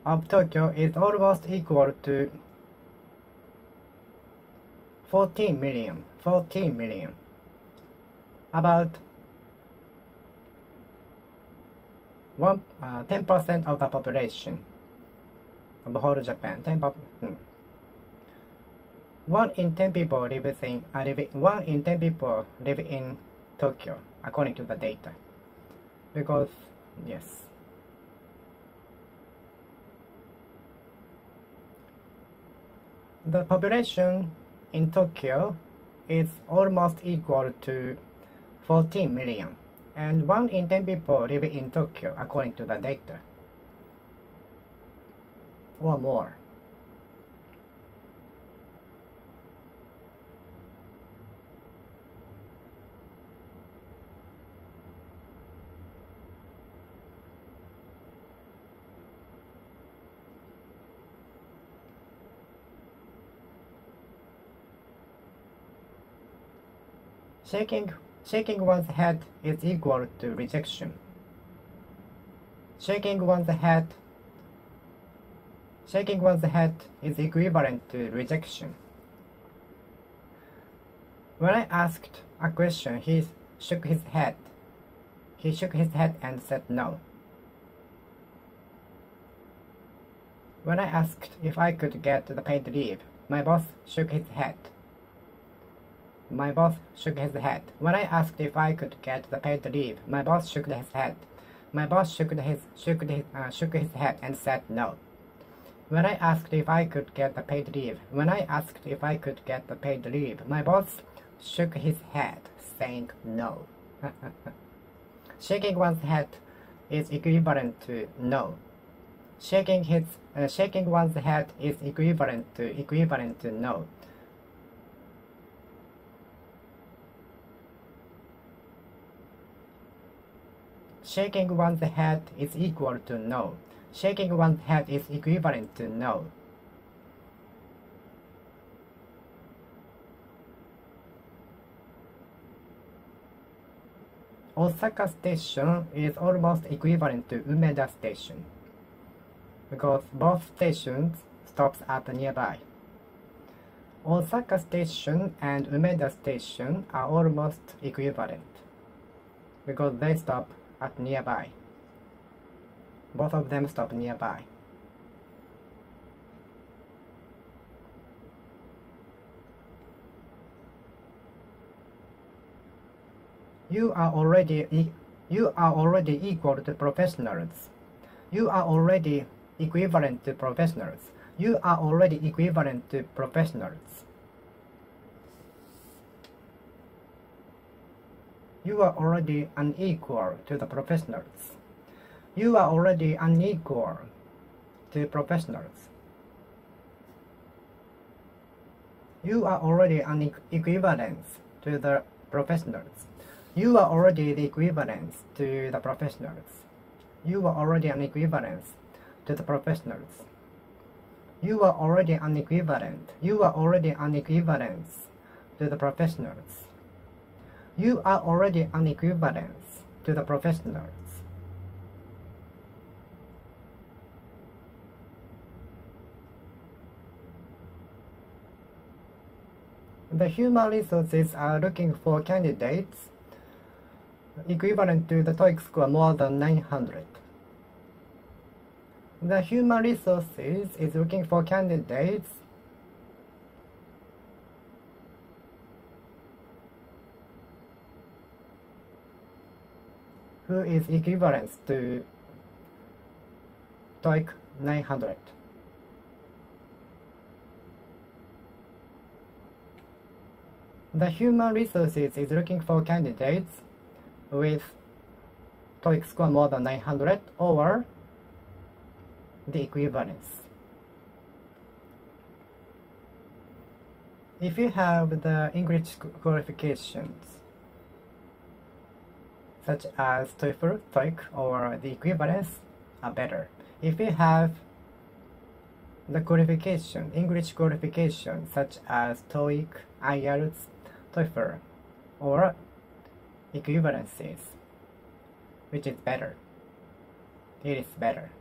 of Tokyo is almost equal to 14 million. About 10% of the population of the whole Japan. 1 in 10 people live in Tokyo, according to the data. Because yes. The population in Tokyo is almost equal to 14 million. And 1 in 10 people live in Tokyo, according to the data, or more. Shaking one's head is equal to rejection. Shaking one's head is equivalent to rejection. When I asked a question, he shook his head. He shook his head and said no. When I asked if I could get the paid leave, my boss shook his head. My boss shook his head. When I asked if I could get the paid leave, my boss shook his head. My boss shook his head and said no. When I asked if I could get the paid leave, my boss shook his head, saying no. Shaking one's head is equivalent to no. Shaking one's head is equivalent to no. Shaking one's head is equal to no. Shaking one's head is equivalent to no. Osaka Station is almost equivalent to Umeda Station, because both stations stops at nearby. Osaka Station and Umeda Station are almost equivalent because they stop at nearby. Both of them stop nearby. You are already equal to professionals. You are already equivalent to professionals. You are already equivalent to professionals. You are already unequal to the professionals. You are already unequal to professionals. You are already unequivalent to the professionals. You are already the equivalence to the professionals. You are already an equivalence to the professionals. You are already an equivalent. You are already an equivalence to the professionals. You are already an equivalence to the professionals. The human resources are looking for candidates equivalent to the TOEIC score more than 900. The human resources is looking for candidates who is equivalent to TOEIC 900. The human resources is looking for candidates with TOEIC score more than 900 or the equivalence. If you have the English qualifications such as TOEFL, TOEIC, or the equivalence are better. If you have the qualification, English qualification such as TOEIC, IELTS, TOEFL, or equivalences, which is better? It is better.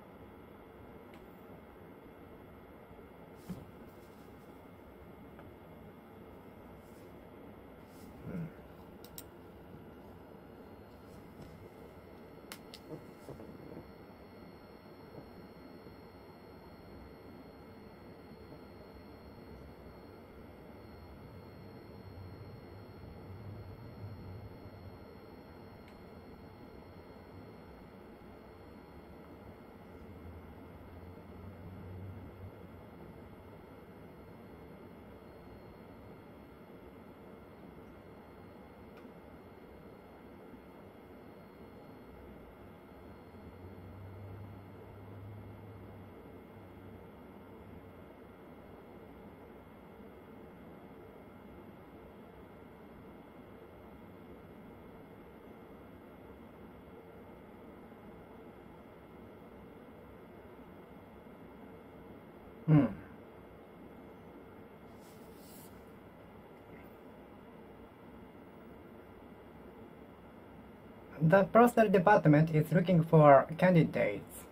The personnel department is looking for candidates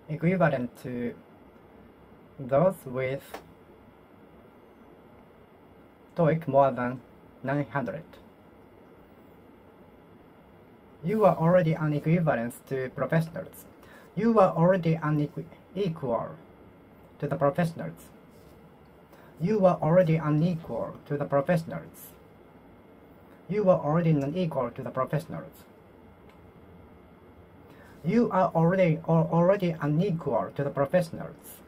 equivalent to those with TOEIC more than 900. You are already an equivalence to professionals. You are already unequal to the professionals. You are already unequal to the professionals. You are already unequal to the professionals. You are already unequal to the professionals.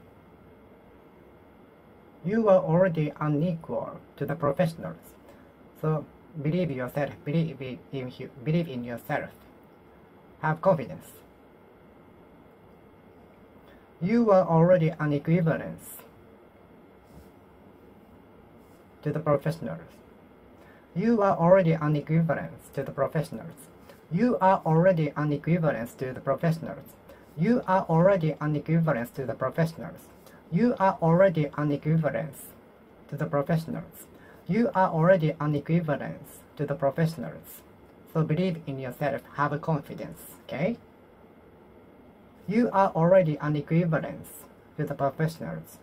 You are already unequal to the professionals. So believe yourself. Believe in yourself. Have confidence. You are already an equivalence to the professionals. You are already an equivalence to the professionals. You are already an equivalence to the professionals. You are already an equivalence to the professionals. You are already an equivalence to the professionals. You are already an equivalence to the professionals. So believe in yourself, have confidence, okay? You are already an equivalence to the professionals.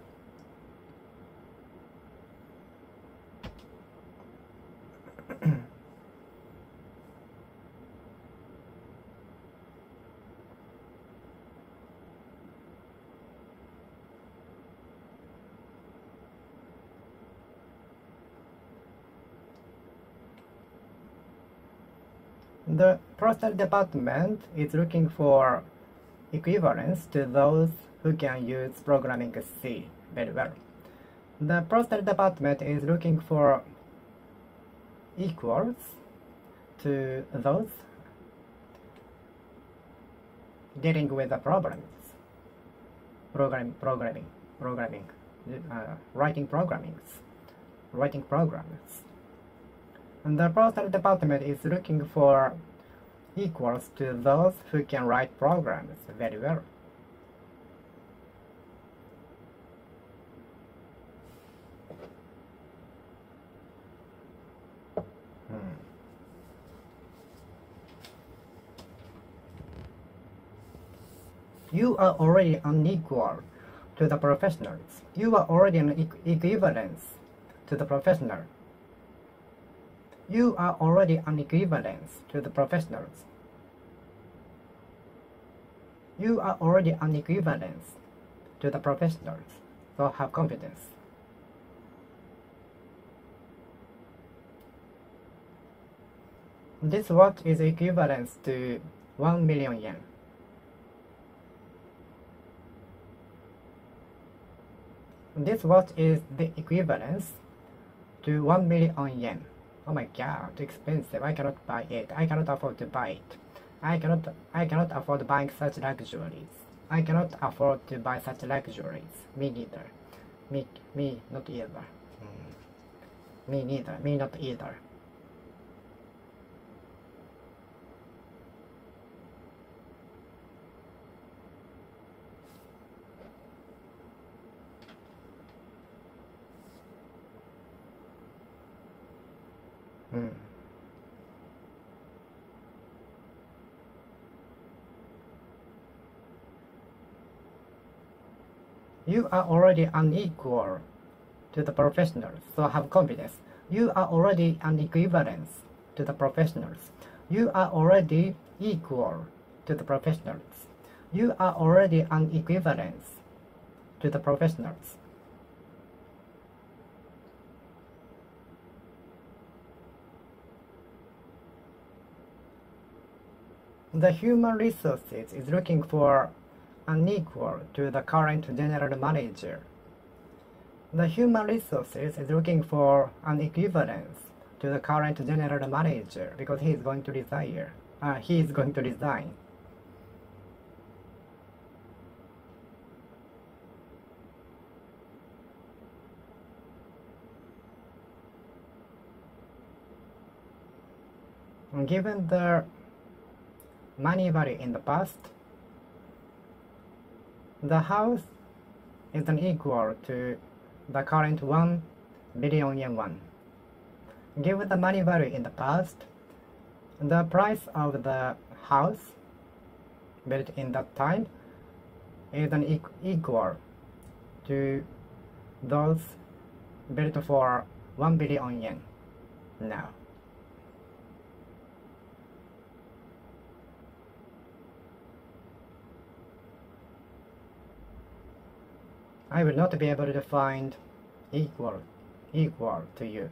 The postal department is looking for equivalents to those who can use programming C very well. The postal department is looking for equals to those dealing with the problems, writing programs. And the postal department is looking for equals to those who can write programs very well. You are already unequal to the professionals. You are already an equivalence to the professional. You are already an equivalence to the professionals. You are already an equivalence to the professionals, so have confidence. This watch is equivalent to 1 million yen. This watch is the equivalence to 1 million yen. Oh my god, too expensive. I cannot buy it. I cannot afford to buy it. I cannot afford buying such luxuries. I cannot afford to buy such luxuries. Me neither. Me not either. Me neither. Me not either. You are already unequal to the professionals, so have confidence. You are already an equivalence to the professionals. You are already equal to the professionals. You are already an equivalence to the professionals. The human resources is looking for unequal to the current general manager. The human resources is looking for an equivalence to the current general manager because he is going to retire. He is going to resign. Given the money value in the past, the house is equal to the current 1 billion yen won. Given the money value in the past, the price of the house built in that time is equal to those built for 1 billion yen now. I will not be able to find equal to you.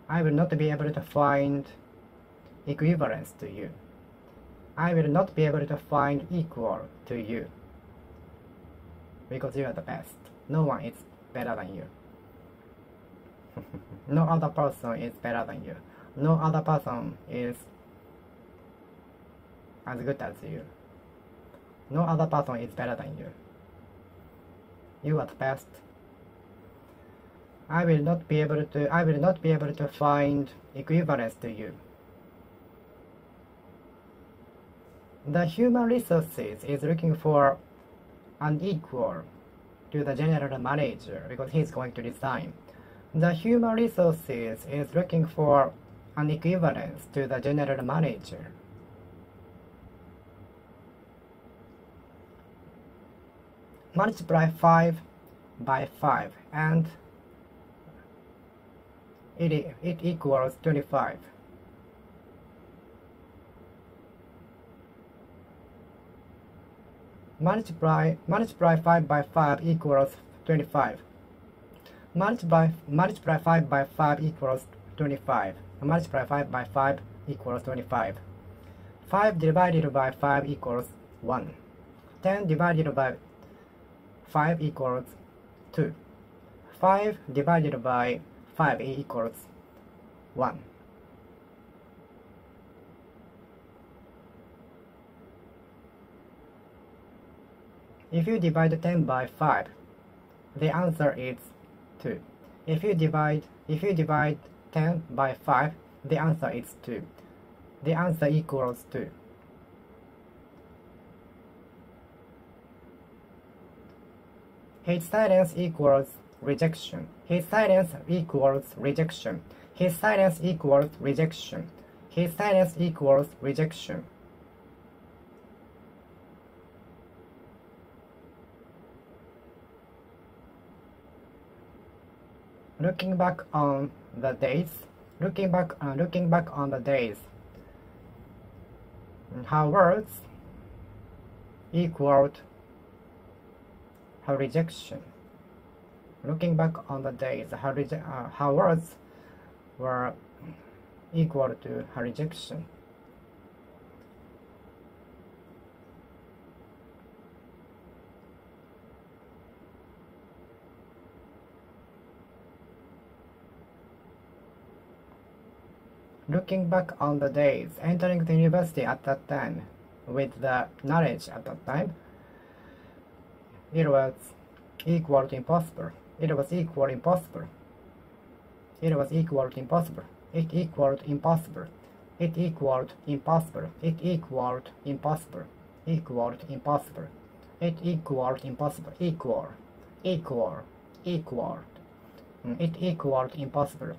I will not be able to find equivalence to you. I will not be able to find equal to you. Because you are the best. No one is better than you. No other person is better than you. No other person is as good as you. No other person is better than you. You are the best. I will not be able to find equivalence to you. The human resources is looking for unequal to the general manager because he is going to resign. The human resources is looking for an equivalence to the general manager. multiply 5 by 5 and it equals 25. Multiply 5 by 5 equals 25. Multiply 5 by 5 equals 25. Multiply 5 by 5 equals 25. 5 divided by 5 equals 1. 10 divided by 5 equals 2. 5 divided by 5 equals 1. If you divide 10 by 5, the answer is 2. If you divide 10 by 5, the answer is 2. The answer equals 2. His silence equals rejection. His silence equals rejection. His silence equals rejection. His silence equals rejection. Looking back on the days, her words equaled her rejection. Looking back on the days, her words were equal to her rejection. Looking back on the days, entering the university at that time, with the knowledge at that time, it was equal to impossible. It was equal to impossible. It was equal to impossible. It equaled impossible. It equaled impossible. It equaled impossible. Equaled impossible. It equaled impossible. Equal. Equal. Equaled. It equaled impossible.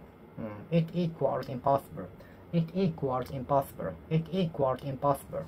It equaled impossible. It equaled impossible. It equaled impossible.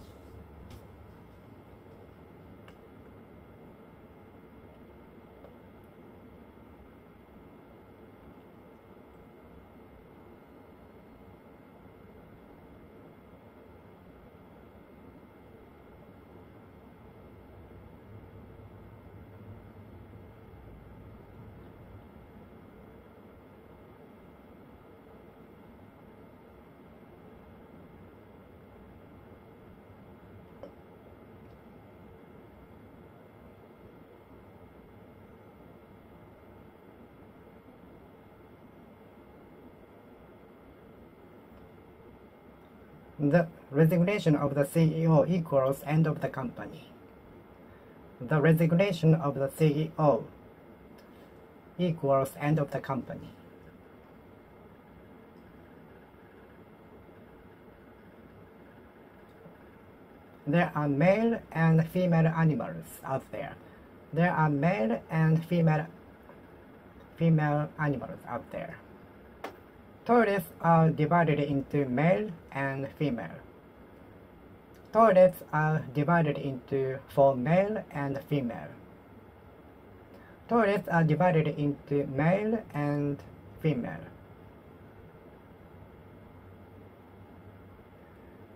The resignation of the CEO equals end of the company. The resignation of the CEO equals end of the company. There are male and female animals out there. There are male and female animals out there. Toilets are divided into male and female. Toilets are divided into for male and female. Toilets are divided into male and female.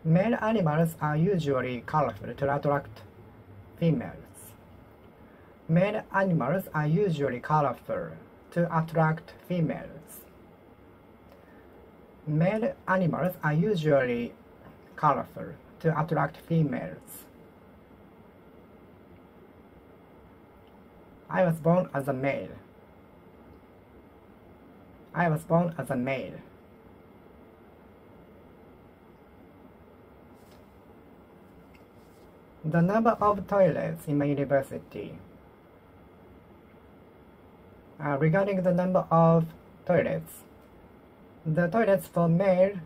Male animals are usually colorful to attract females. Male animals are usually colorful to attract females. Male animals are usually colorful to attract females. I was born as a male. I was born as a male. The number of toilets in my university. Regarding the number of toilets, the toilets for male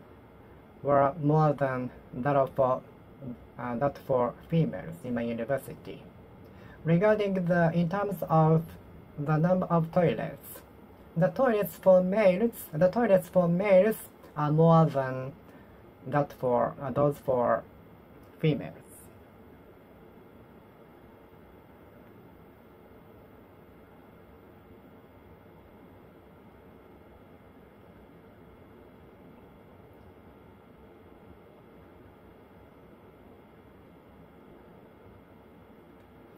were more than that for females in my university. Regarding in terms of the number of toilets, the toilets for males are more than that for those for females.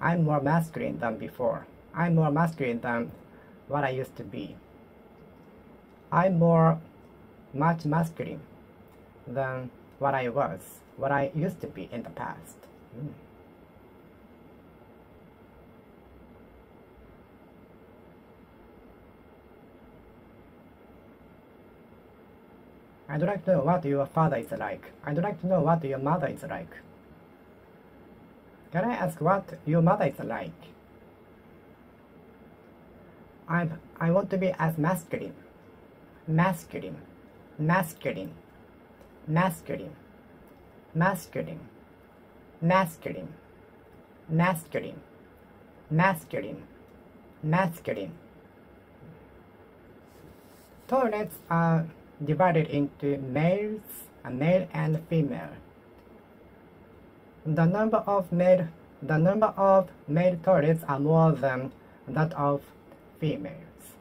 I'm more masculine than before. I'm more masculine than what I used to be. I'm much masculine than what I used to be in the past. I'd like to know what your father is like. I'd like to know what your mother is like. Can I ask what your mother is like? I want to be as masculine. Masculine. Masculine. Masculine. Masculine. Masculine. Masculine. Masculine. Masculine. Toilets are divided into male and female. The number of male toilets are more than that of females.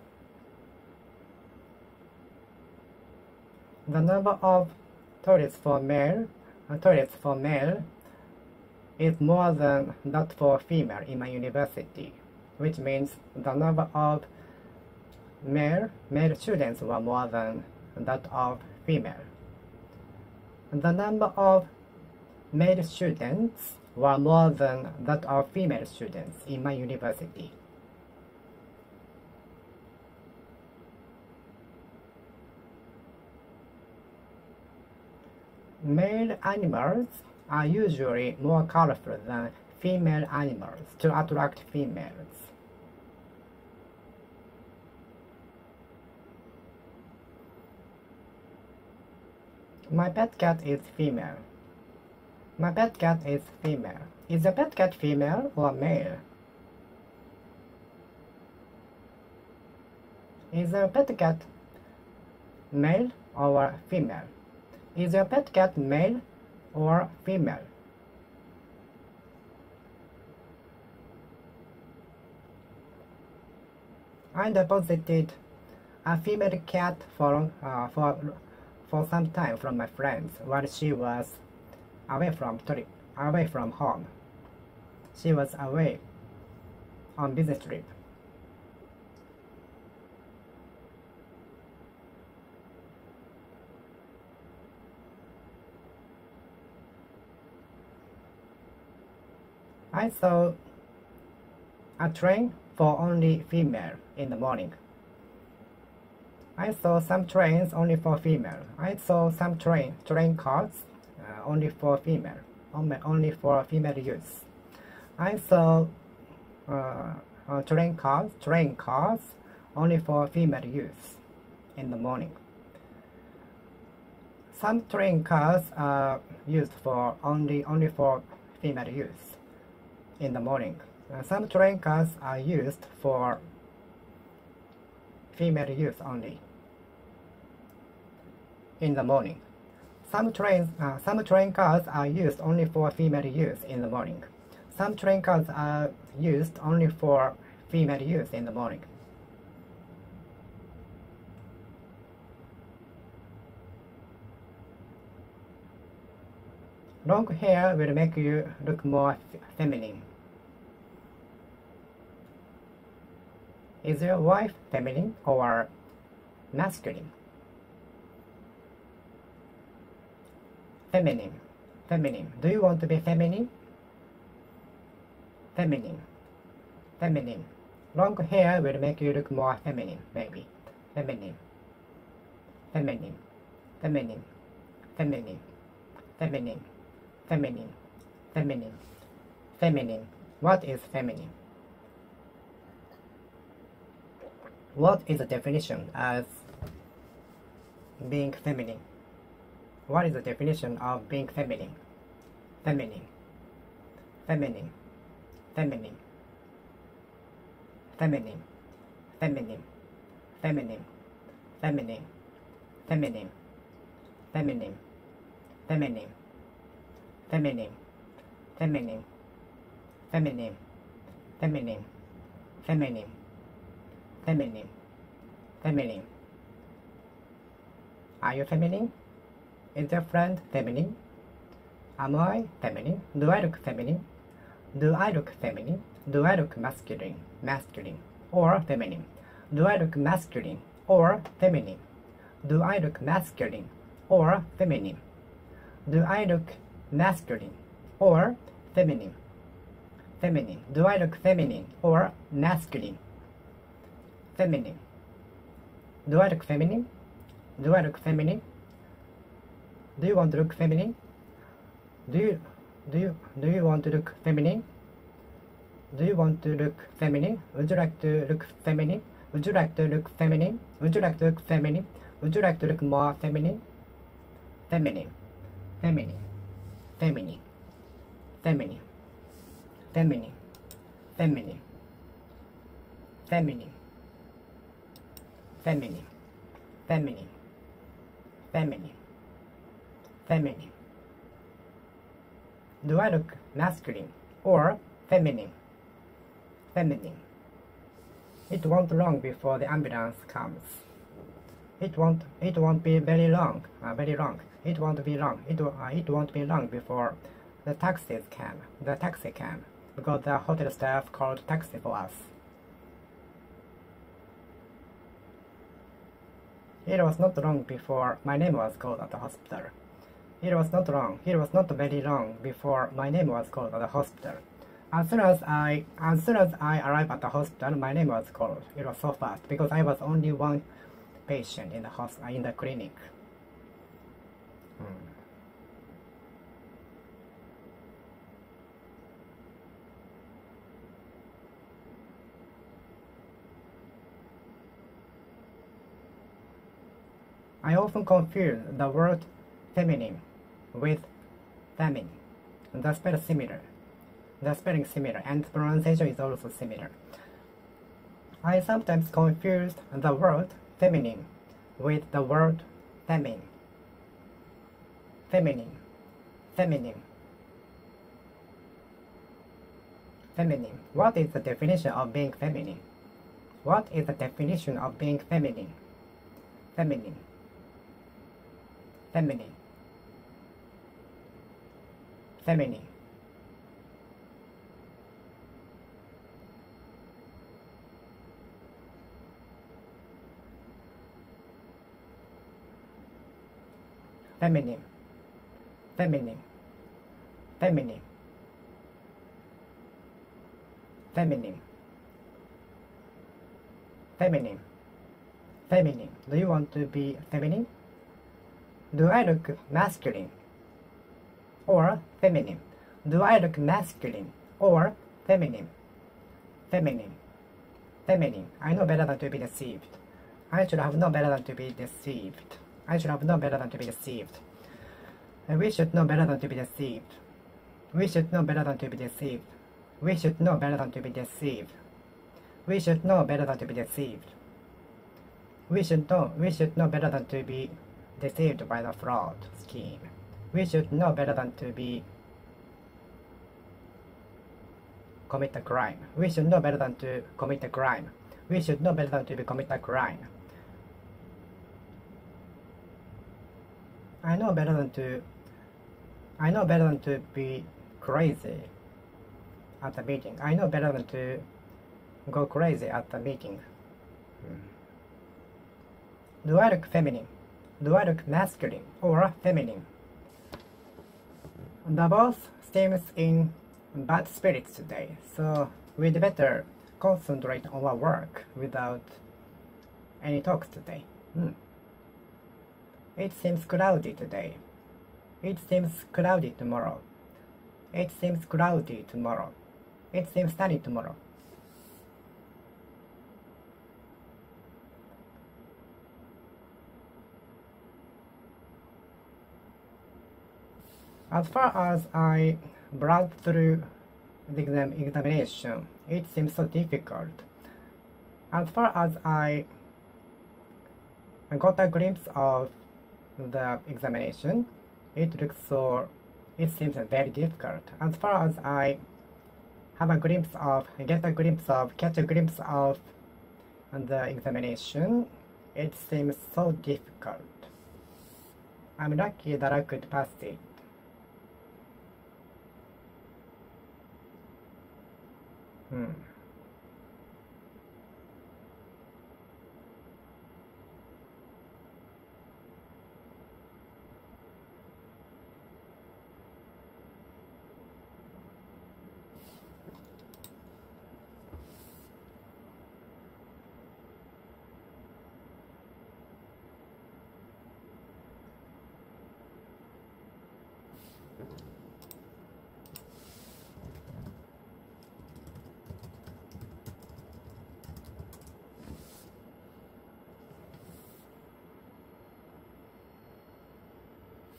The number of toilets for male is more than that for female in my university, which means the number of male students were more than that of female. The number of male students were more than that of female students in my university. Male animals are usually more colorful than female animals to attract females. My pet cat is female. My pet cat is female. Is the pet cat female or male? Is the pet cat male or female? Is your pet cat male or female? I deposited a female cat for some time from my friends while she was away from home. She was away on business trip. I saw a train for only female in the morning. I saw some trains only for female. I saw some train cars only for female, only for female use. I saw train cars only for female use in the morning. Some train cars are used for only for female use in the morning. Some train cars are used for female use only in the morning. Some train cars are used only for female use in the morning. Some train cars are used only for female use in the morning. Long hair will make you look more feminine. Is your wife feminine or masculine? Feminine. Feminine. Do you want to be feminine? Feminine. Feminine. Long hair will make you look more feminine, maybe. Feminine. Feminine. Feminine. Feminine. Feminine. Feminine. Feminine. Feminine. What is feminine? What is the definition as being feminine? What is the definition of being feminine? Feminine. Feminine. Feminine. Feminine. Feminine. Feminine. Feminine. Feminine. Feminine. Feminine. Feminine. Feminine. Feminine. Feminine. Feminine. Feminine. Feminine. Are you feminine? Is your friend feminine? Am I feminine? Do I look feminine? Do I look feminine? Do I look masculine? Masculine or feminine? Do I look masculine or feminine? Do I look masculine or feminine? Do I look masculine or feminine? Feminine. Do I look feminine or masculine? Feminine. Do I look feminine? Do I look feminine? Do you want to look feminine? Do you want to look feminine? Do you want to look feminine? Would you like to look feminine? Would you like to look feminine? Would you like to look feminine? Would you like to look more feminine? Feminine. Feminine. Feminine. Feminine. Feminine. Feminine. Feminine. Feminine. Feminine. Feminine. Feminine. Do I look masculine or feminine? Feminine. It won't long before the ambulance comes. It won't be very long. It won't be long. It won't be long before the taxi came, because the hotel staff called taxi for us. It was not long before my name was called at the hospital. It was not very long before my name was called at the hospital. As soon as I arrived at the hospital, my name was called. It was so fast because I was only one patient in the clinic. I often confuse the word feminine with feminine. The spelling similar, and the pronunciation is also similar. I sometimes confuse the word feminine with the word feminine. Feminine. Feminine. Feminine. What is the definition of being feminine? What is the definition of being feminine? Feminine. Feminine. Feminine. Feminine. Feminine. Feminine. Feminine. Feminine. Feminine. Do you want to be feminine? Do I look masculine or feminine? Do I look masculine or feminine? Feminine. Feminine. I know better than to be deceived. I should have known better than to be deceived. I should have known better than to be deceived. And we should know better than to be deceived. We should know better than to be deceived. We should know better than to be deceived. We should know better than to be deceived. We should know better than to be deceived by the fraud scheme. We should know better than to be commit a crime. We should know better than to commit a crime. We should know better than to commit a crime. I know better than to be crazy at the meeting. I know better than to go crazy at the meeting. Do I look feminine? Do I look masculine or feminine? The boss seems in bad spirits today, so we'd better concentrate on our work without any talks today. It seems cloudy today. It seems cloudy tomorrow. It seems cloudy tomorrow. It seems sunny tomorrow. As far as I browsed through the examination, it seems so difficult. As far as I got a glimpse of the examination, it seems very difficult. As far as I catch a glimpse of the examination, it seems so difficult. I'm lucky that I could pass it. Hmm.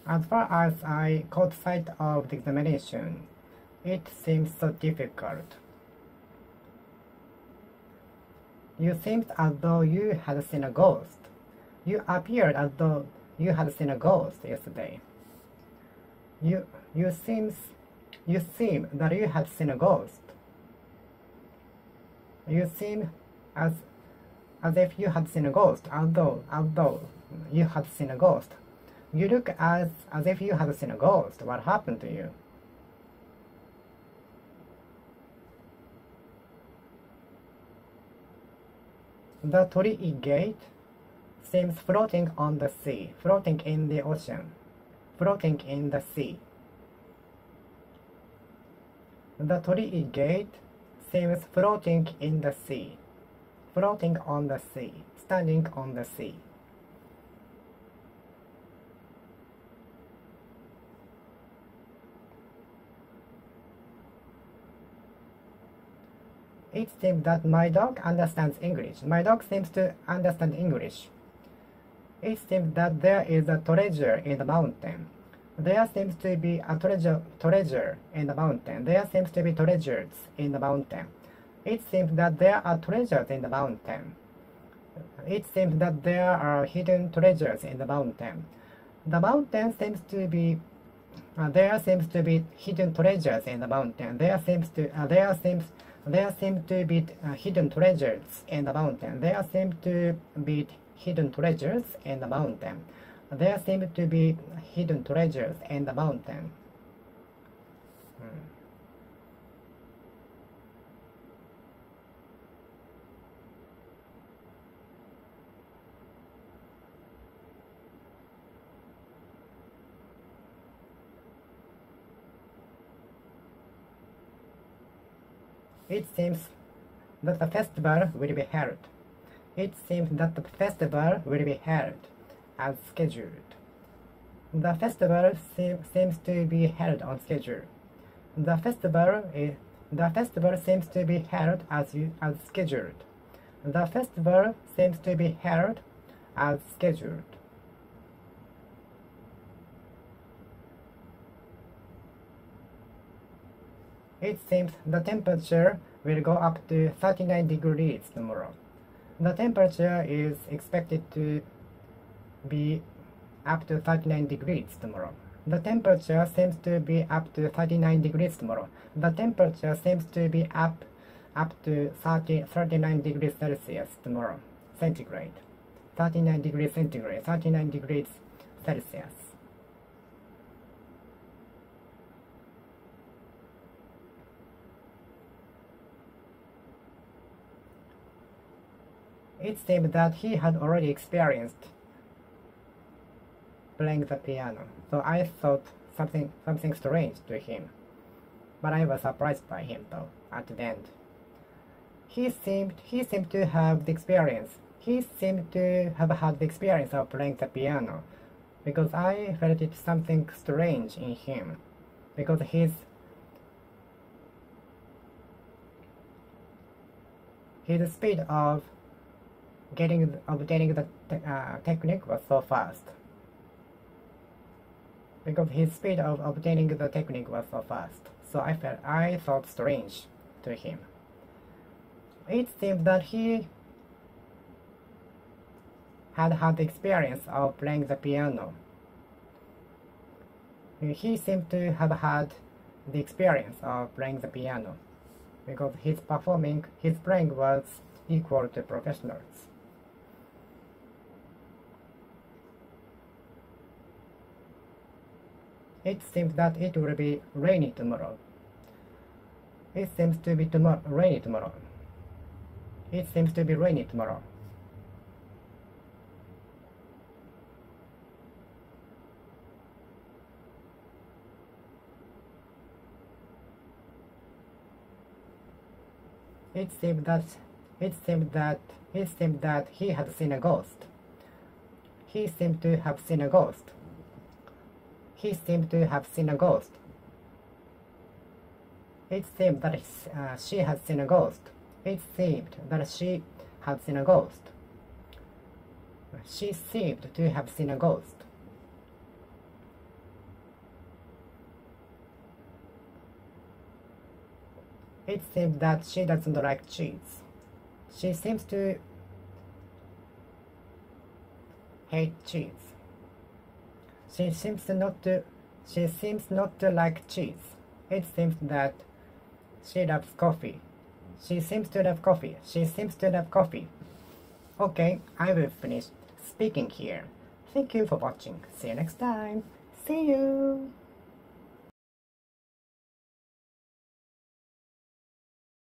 As far as I caught sight of the examination, it seemed so difficult. You seemed as though you had seen a ghost. You appeared as though you had seen a ghost yesterday. You you seems you seem that you had seen a ghost. You seem as if you had seen a ghost, although you had seen a ghost. You look as if you had seen a ghost. What happened to you? The Torii Gate seems floating on the sea, floating in the ocean, floating in the sea. The Torii Gate seems floating in the sea, floating on the sea, standing on the sea. It seems that my dog understands English. My dog seems to understand English. It seems that there is a treasure in the mountain. There seems to be a treasure in the mountain. There seems to be treasures in the mountain. It seems that there are treasures in the mountain. It seems that there are hidden treasures in the mountain. The mountain seems to be there seems to be hidden treasures in the mountain. There seem to be hidden treasures in the mountain. There seem to be hidden treasures in the mountain. There seem to be hidden treasures in the mountain. It seems that the festival will be held. It seems that the festival will be held as scheduled. The festival seems to be held on schedule. The festival seems to be held as scheduled. The festival seems to be held as scheduled. It seems the temperature will go up to 39 degrees tomorrow. The temperature is expected to be up to 39 degrees tomorrow. The temperature seems to be up to 39 degrees tomorrow. The temperature seems to be up to 39 degrees Celsius tomorrow. Centigrade. 39 degrees centigrade. 39 degrees Celsius. It seemed that he had already experienced playing the piano, so I thought something strange to him. But I was surprised by him though, at the end. He seemed to have the experience. He seemed to have had the experience of playing the piano, because I felt it something strange in him, because his speed of obtaining the technique was so fast. Because his speed of obtaining the technique was so fast, so I thought strange to him. It seemed that he had had the experience of playing the piano. He seemed to have had the experience of playing the piano, because his playing was equal to professionals. It seems that it will be rainy tomorrow. It seems to be rainy tomorrow. It seems to be rainy tomorrow. It seemed that he had seen a ghost. He seemed to have seen a ghost. He seemed to have seen a ghost. It seemed that she had seen a ghost. It seemed that she had seen a ghost. She seemed to have seen a ghost. It seems that she doesn't like cheese. She seems to hate cheese. She seems not to like cheese. It seems that she loves coffee. She seems to love coffee. She seems to love coffee. Okay, I will finish speaking here. Thank you for watching. See you next time. See you!